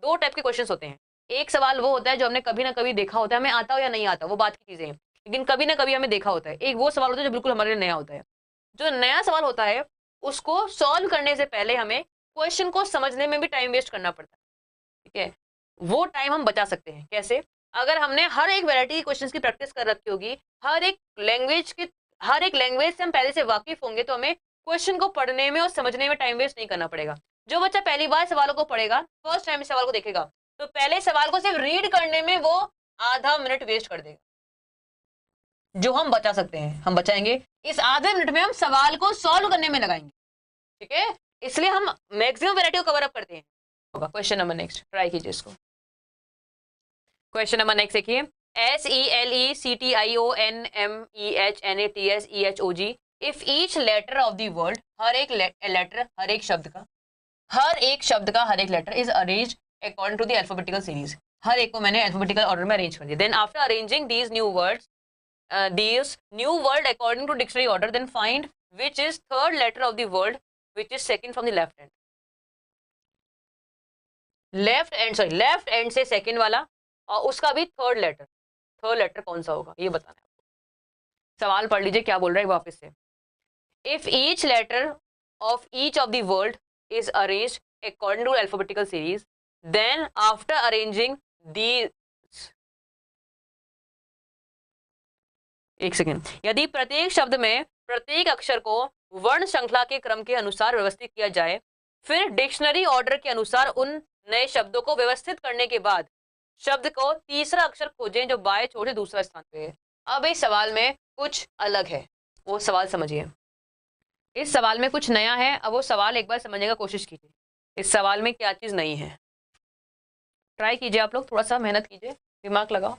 दो टाइप के क्वेश्चंस होते हैं। एक सवाल वो होता है जो हमने कभी ना कभी देखा होता है, हमें आता हो या नहीं आता वो बात की चीजें हैं, लेकिन कभी ना कभी हमें देखा होता है। एक वो सवाल होता है जो बिल्कुल हमारे लिए नया होता है। जो नया सवाल होता है उसको सॉल्व करने से पहले हमें क्वेश्चन को समझने में भी टाइम वेस्ट करना पड़ता है, ठीक है। वो टाइम हम बचा सकते हैं कैसे, अगर हमने हर एक वैरायटी क्वेश्चंस की प्रैक्टिस कर रखी होगी, हर एक लैंग्वेज से हम पहले से वाकिफ होंगे, तो हमें क्वेश्चन को पढ़ने में और समझने में टाइम वेस्ट नहीं करना पड़ेगा। जो बच्चा पहली बार सवालों को पढ़ेगा, फर्स्ट टाइम सवाल को देखेगा, तो पहले सवाल को सिर्फ रीड करने में वो आधा मिनट वेस्ट कर देगा। जो हम बचा सकते हैं हम बचाएंगे, इस आधे मिनट में हम सवाल को सॉल्व करने में लगाएंगे, ठीक है। इसलिए हम मैक्सिमम वैरायटी को कवर अप करते हैं। क्वेश्चन नंबर नेक्स्ट, ट्राई कीजिए इसको। क्वेश्चन नंबर नेक्स्ट देखिए, SELECTIONMEHNATSEHOG, if each letter of the word, हर एक लेटर, हर एक शब्द का हर एक letter is arranged according to the alphabetical series. हर एक को मैंने अल्फाबेटिकल ऑर्डर में अरेंज कर दिया। Then after arranging these new word according to dictionary order, then find which is third letter of the word which is second from the left end. Left end से सेकंड वाला और उसका भी थर्ड लेटर कौन सा होगा ये बताना है आपको। सवाल पढ़ लीजिए क्या बोल रहा है वापस से। If each letter of each of the word is arranged according to alphabetical series, then after arranging these, एक सेकेंड, यदि प्रत्येक शब्द में प्रत्येक अक्षर को वर्ण श्रृंखला के क्रम के अनुसार व्यवस्थित किया जाए, फिर डिक्शनरी ऑर्डर के अनुसार उन नए शब्दों को व्यवस्थित करने के बाद शब्द को तीसरा अक्षर खोजें जो बाएं छोर से दूसरा स्थान पे है। अब इस सवाल में कुछ अलग है, वो सवाल समझिए। इस सवाल में कुछ नया है, अब वो सवाल एक बार समझने का कोशिश कीजिए। इस सवाल में क्या चीज नहीं है, ट्राई कीजिए आप लोग, थोड़ा सा मेहनत कीजिए, दिमाग लगाओ।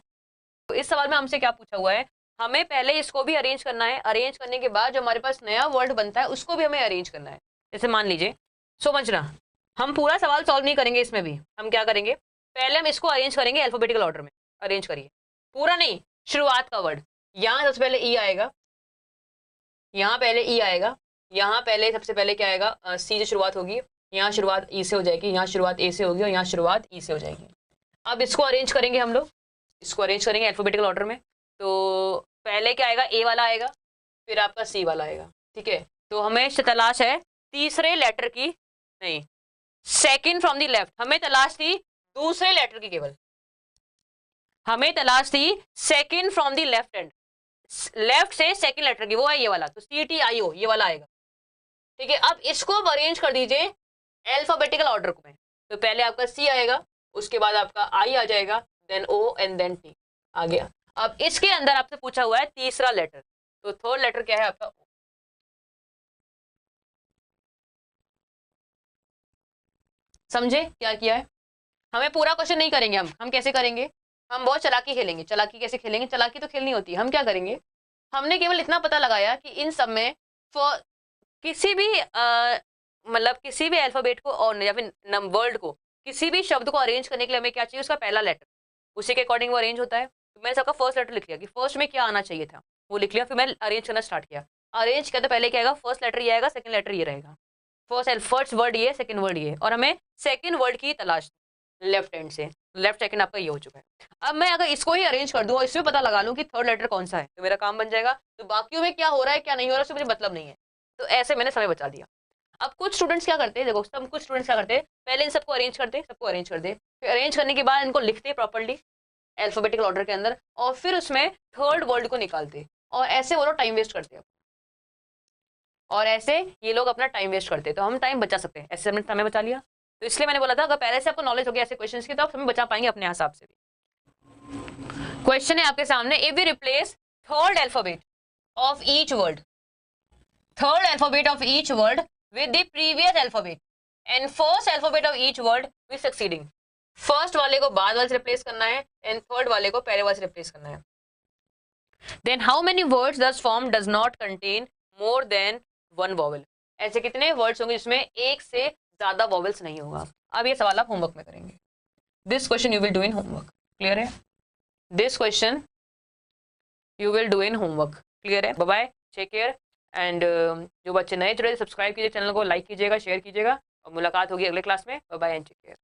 तो इस सवाल में हमसे क्या पूछा हुआ है, हमें पहले इसको भी अरेंज करना है, अरेंज करने के बाद जो हमारे पास नया वर्ड बनता है उसको भी हमें अरेंज करना है। जैसे मान लीजिए, समझना, हम पूरा सवाल सॉल्व नहीं करेंगे, इसमें भी हम क्या करेंगे, पहले हम इसको अरेंज करेंगे अल्फाबेटिकल ऑर्डर में। अरेंज करिए, पूरा नहीं, शुरुआत का वर्ड। यहाँ सबसे पहले ई आएगा, यहाँ पहले ई आएगा, यहाँ पहले सबसे पहले क्या आएगा, सी से शुरुआत होगी, यहाँ शुरुआत ई से हो जाएगी, यहाँ शुरुआत ए से होगी और यहाँ शुरुआत ई से हो जाएगी। अब इसको अरेंज करेंगे हम लोग, इसको अरेंज करेंगे अल्फाबेटिकल ऑर्डर में। तो पहले क्या आएगा, ए वाला आएगा, फिर आपका सी वाला आएगा, ठीक है। तो हमें तलाश है तीसरे लेटर की, नहीं, सेकंड फ्रॉम द लेफ्ट, हमें तलाश थी दूसरे लेटर की, केवल हमें तलाश थी second from the left end, left से सेकंड लेटर की, वो है ये वाला, तो CTIO ये वाला आएगा, ठीक है। अब इसको अब अरेंज कर दीजिए अल्फाबेटिकल ऑर्डर में। तो पहले आपका सी आएगा, उसके बाद आपका आई आ जाएगा, then O and then T आ गया। अब इसके अंदर आपसे पूछा हुआ है तीसरा लेटर, तो थर्ड लेटर क्या है आपका, O। समझे क्या किया है? हमें पूरा क्वेश्चन नहीं करेंगे, हम कैसे करेंगे, हम बहुत चालाकी खेलेंगे। चालाकी कैसे खेलेंगे, चालाकी तो खेलनी होती है। हम क्या करेंगे, हमने केवल इतना पता लगाया कि इन सब में किसी भी मतलब किसी भी अल्फाबेट को और या फिर वर्ड को, किसी भी शब्द को अरेंज करने के लिए हमें क्या चाहिए, उसका पहला लेटर, उसी के अकॉर्डिंग वो अरेंज होता है। तो मैंने सबका फर्स्ट लेटर लिख लिया कि फर्स्ट में क्या आना चाहिए था, वो लिख लिया, फिर मैं अरेंज करना स्टार्ट किया। अरेंज किया तो पहले क्या आएगा, फर्स्ट लेटर ये आएगा, सेकंड लेटर ये रहेगा, फर्स्ट वर्ड ये, सेकंड वर्ड ये, और हमें सेकंड वर्ड की तलाश लेफ्ट हैंड से, लेफ्ट सेकंड आपका ये हो चुका है। अब मैं अगर इसको ही अरेंज कर दूं और इसमें पता लगा लूं कि थर्ड लेटर कौन सा है, तो मेरा काम बन जाएगा। तो बाकियों में क्या हो रहा है क्या नहीं हो रहा है उससे मुझे मतलब नहीं है। तो ऐसे मैंने समय बचा दिया। अब कुछ स्टूडेंट्स क्या करते हैं, देखो सब कुछ स्टूडेंट्स क्या करते हैं, पहले इन सबको अरेंज करते, सबको अरेंज कर दे, फिर अरेंज करने के बाद इनको लिखते प्रॉपर्ली अल्फाबेटिकल ऑर्डर के अंदर, और फिर उसमें थर्ड वर्ड को निकालते, और ऐसे वो लोग टाइम वेस्ट करते हैं, और ऐसे ये लोग अपना टाइम वेस्ट करते हैं। तो हम टाइम बचा सकते हैं, ऐसे हमने समय बचा लिया। तो इसलिए मैंने बोला था अगर पहले से आपको नॉलेज हो गया ऐसे क्वेश्चंस की, तो आप समय बचा पाएंगे अपने हिसाब से भी। क्वेश्चन है आपके सामने, if we replace third alphabet of each word, third alphabet of each word with the previous alphabet and first alphabet of each word with succeeding, first वाले को बाद वाले से रिप्लेस करना है एंड थर्ड वाले को पहले वाले से रिप्लेस करना है। then how many words does form does not contain more than one vowel, ऐसे कितने वर्ड्स होंगे जिसमें एक से ज्यादा वॉवल्स नहीं होगा। अब ये सवाल आप होमवर्क में करेंगे, this question you will do in homework, clear है, this question you will do in homework, clear है। Bye bye, take care, and जो बच्चे नए जुड़े सब्सक्राइब कीजिए चैनल को, लाइक कीजिएगा, शेयर कीजिएगा, और मुलाकात होगी अगले क्लास में। Bye bye and take care.